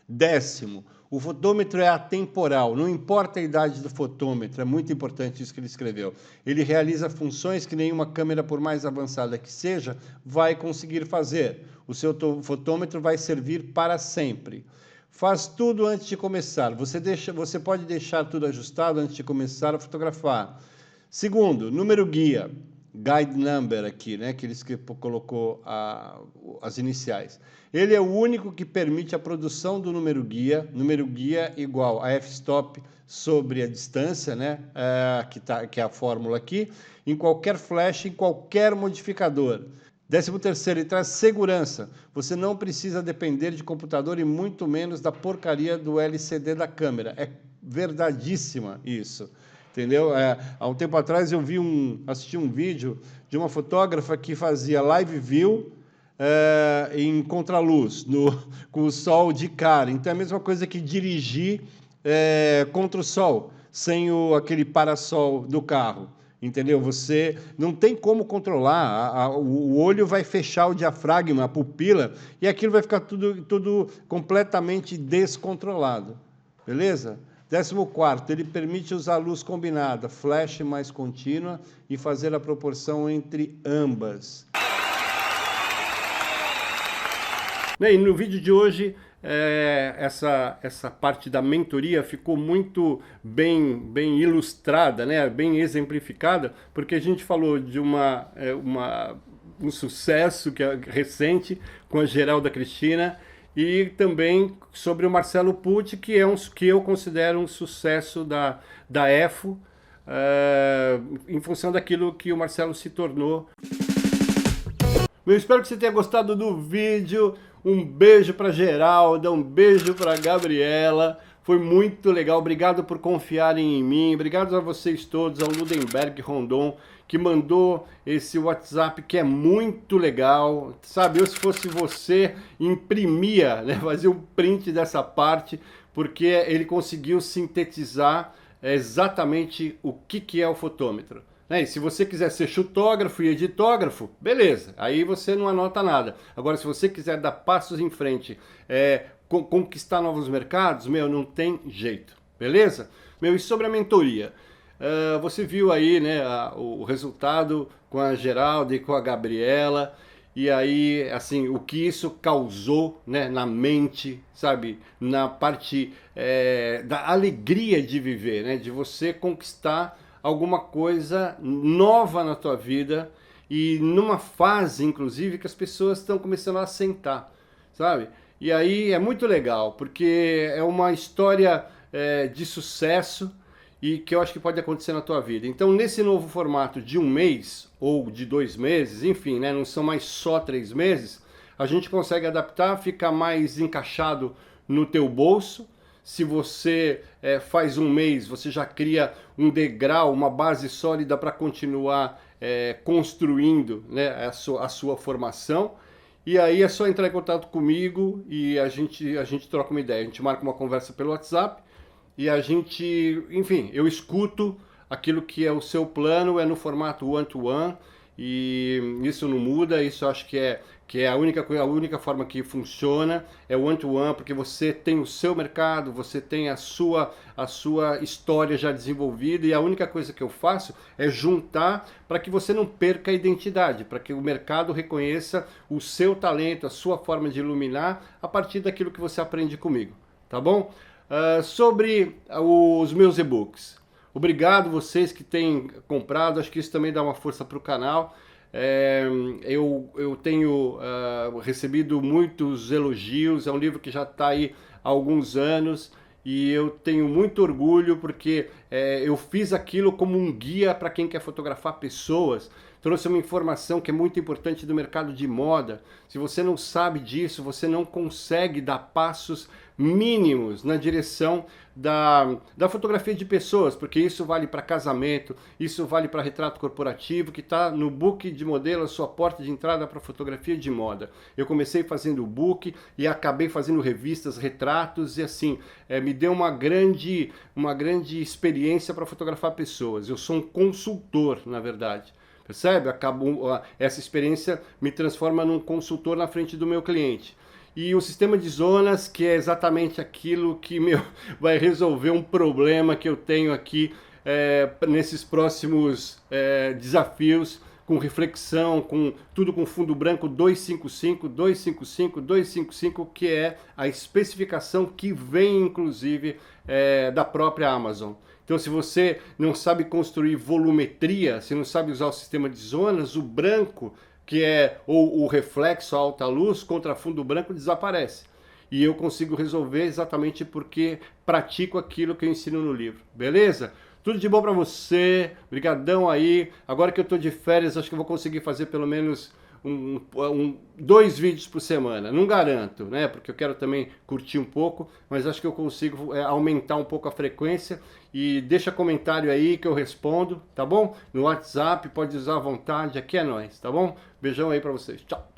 Décimo, o fotômetro é atemporal, não importa a idade do fotômetro, é muito importante isso que ele escreveu. Ele realiza funções que nenhuma câmera, por mais avançada que seja, vai conseguir fazer. O seu fotômetro vai servir para sempre. Faz tudo antes de começar. Você pode deixar tudo ajustado antes de começar a fotografar. Segundo, número guia, guide number aqui, né, que ele colocou as iniciais. Ele é o único que permite a produção do número guia igual a f-stop sobre a distância, né, que é a fórmula aqui, em qualquer flash, em qualquer modificador. 13º, ele traz segurança. Você não precisa depender de computador e muito menos da porcaria do LCD da câmera. É verdadíssima isso. Entendeu? Há um tempo atrás eu assisti um vídeo de uma fotógrafa que fazia live view em contraluz, com o sol de cara. Então é a mesma coisa que dirigir contra o sol, sem aquele parasol do carro. Entendeu? Você não tem como controlar, o olho vai fechar o diafragma, a pupila, e aquilo vai ficar tudo completamente descontrolado. Beleza? 14º, ele permite usar luz combinada, flash mais contínua e fazer a proporção entre ambas. E no vídeo de hoje, essa parte da mentoria ficou muito bem ilustrada, né? Bem exemplificada, porque a gente falou de um sucesso que é recente com a Geralda Cristina, e também sobre o Marcelo Pucci, que eu considero um sucesso da EFO, em função daquilo que o Marcelo se tornou. Eu espero que você tenha gostado do vídeo. Um beijo para Geralda, um beijo para Gabriela. Foi muito legal, obrigado por confiarem em mim, obrigado a vocês todos, ao Ludenberg Rondon, que mandou esse WhatsApp que é muito legal, sabe? Eu, se fosse você, imprimia, né? Fazia um print dessa parte, porque ele conseguiu sintetizar exatamente o que é o fotômetro. E se você quiser ser chutógrafo e editógrafo, beleza, aí você não anota nada. Agora, se você quiser dar passos em frente, conquistar novos mercados, não tem jeito, beleza? E sobre a mentoria, você viu aí, né, o resultado com a Geralda e com a Gabriela, e aí, assim, o que isso causou, né, na mente, sabe, na parte da alegria de viver, né, de você conquistar alguma coisa nova na tua vida, e numa fase, inclusive, que as pessoas estão começando a assentar, sabe? E aí é muito legal, porque é uma história de sucesso e que eu acho que pode acontecer na tua vida. Então, nesse novo formato de 1 mês ou de 2 meses, enfim, né, não são mais só 3 meses, a gente consegue adaptar, ficar mais encaixado no teu bolso. Se você faz 1 mês, você já cria um degrau, uma base sólida para continuar construindo, né, a sua formação. E aí é só entrar em contato comigo e a gente troca uma ideia. A gente marca uma conversa pelo WhatsApp e enfim, eu escuto aquilo que é o seu plano, no formato one-to-one, e isso não muda, isso eu acho que é que é a única forma que funciona, é o one-to-one, porque você tem o seu mercado, você tem a sua história já desenvolvida, e a única coisa que eu faço é juntar para que você não perca a identidade, para que o mercado reconheça o seu talento, a sua forma de iluminar, a partir daquilo que você aprende comigo, tá bom? Sobre os meus e-books. Obrigado vocês que têm comprado, acho que isso também dá uma força para o canal. Eu tenho recebido muitos elogios, é um livro que já está aí há alguns anos e eu tenho muito orgulho porque eu fiz aquilo como um guia para quem quer fotografar pessoas. Trouxe uma informação que é muito importante do mercado de moda. Se você não sabe disso, você não consegue dar passos mínimos na direção da fotografia de pessoas, porque isso vale para casamento, isso vale para retrato corporativo, que está no book de modelo, a sua porta de entrada para fotografia de moda. Eu comecei fazendo o book e acabei fazendo revistas, retratos, e assim, me deu uma grande experiência para fotografar pessoas. Eu sou um consultor, na verdade. Percebe? Essa experiência me transforma num consultor na frente do meu cliente. E o sistema de zonas, que é exatamente aquilo que vai resolver um problema que eu tenho aqui nesses próximos desafios, com reflexão, com tudo com fundo branco 255, 255, 255, que é a especificação que vem, inclusive, da própria Amazon. Então, se você não sabe construir volumetria, se não sabe usar o sistema de zonas, o branco, que é o reflexo, a alta luz, contra fundo branco, desaparece. E eu consigo resolver exatamente porque pratico aquilo que eu ensino no livro. Beleza? Tudo de bom para você, brigadão aí. Agora que eu tô de férias, acho que eu vou conseguir fazer pelo menos 2 vídeos por semana. Não garanto, né? Porque eu quero também curtir um pouco, mas acho que eu consigo aumentar um pouco a frequência. E deixa comentário aí que eu respondo, tá bom? No WhatsApp, pode usar à vontade, aqui é nóis, tá bom? Beijão aí para vocês, tchau!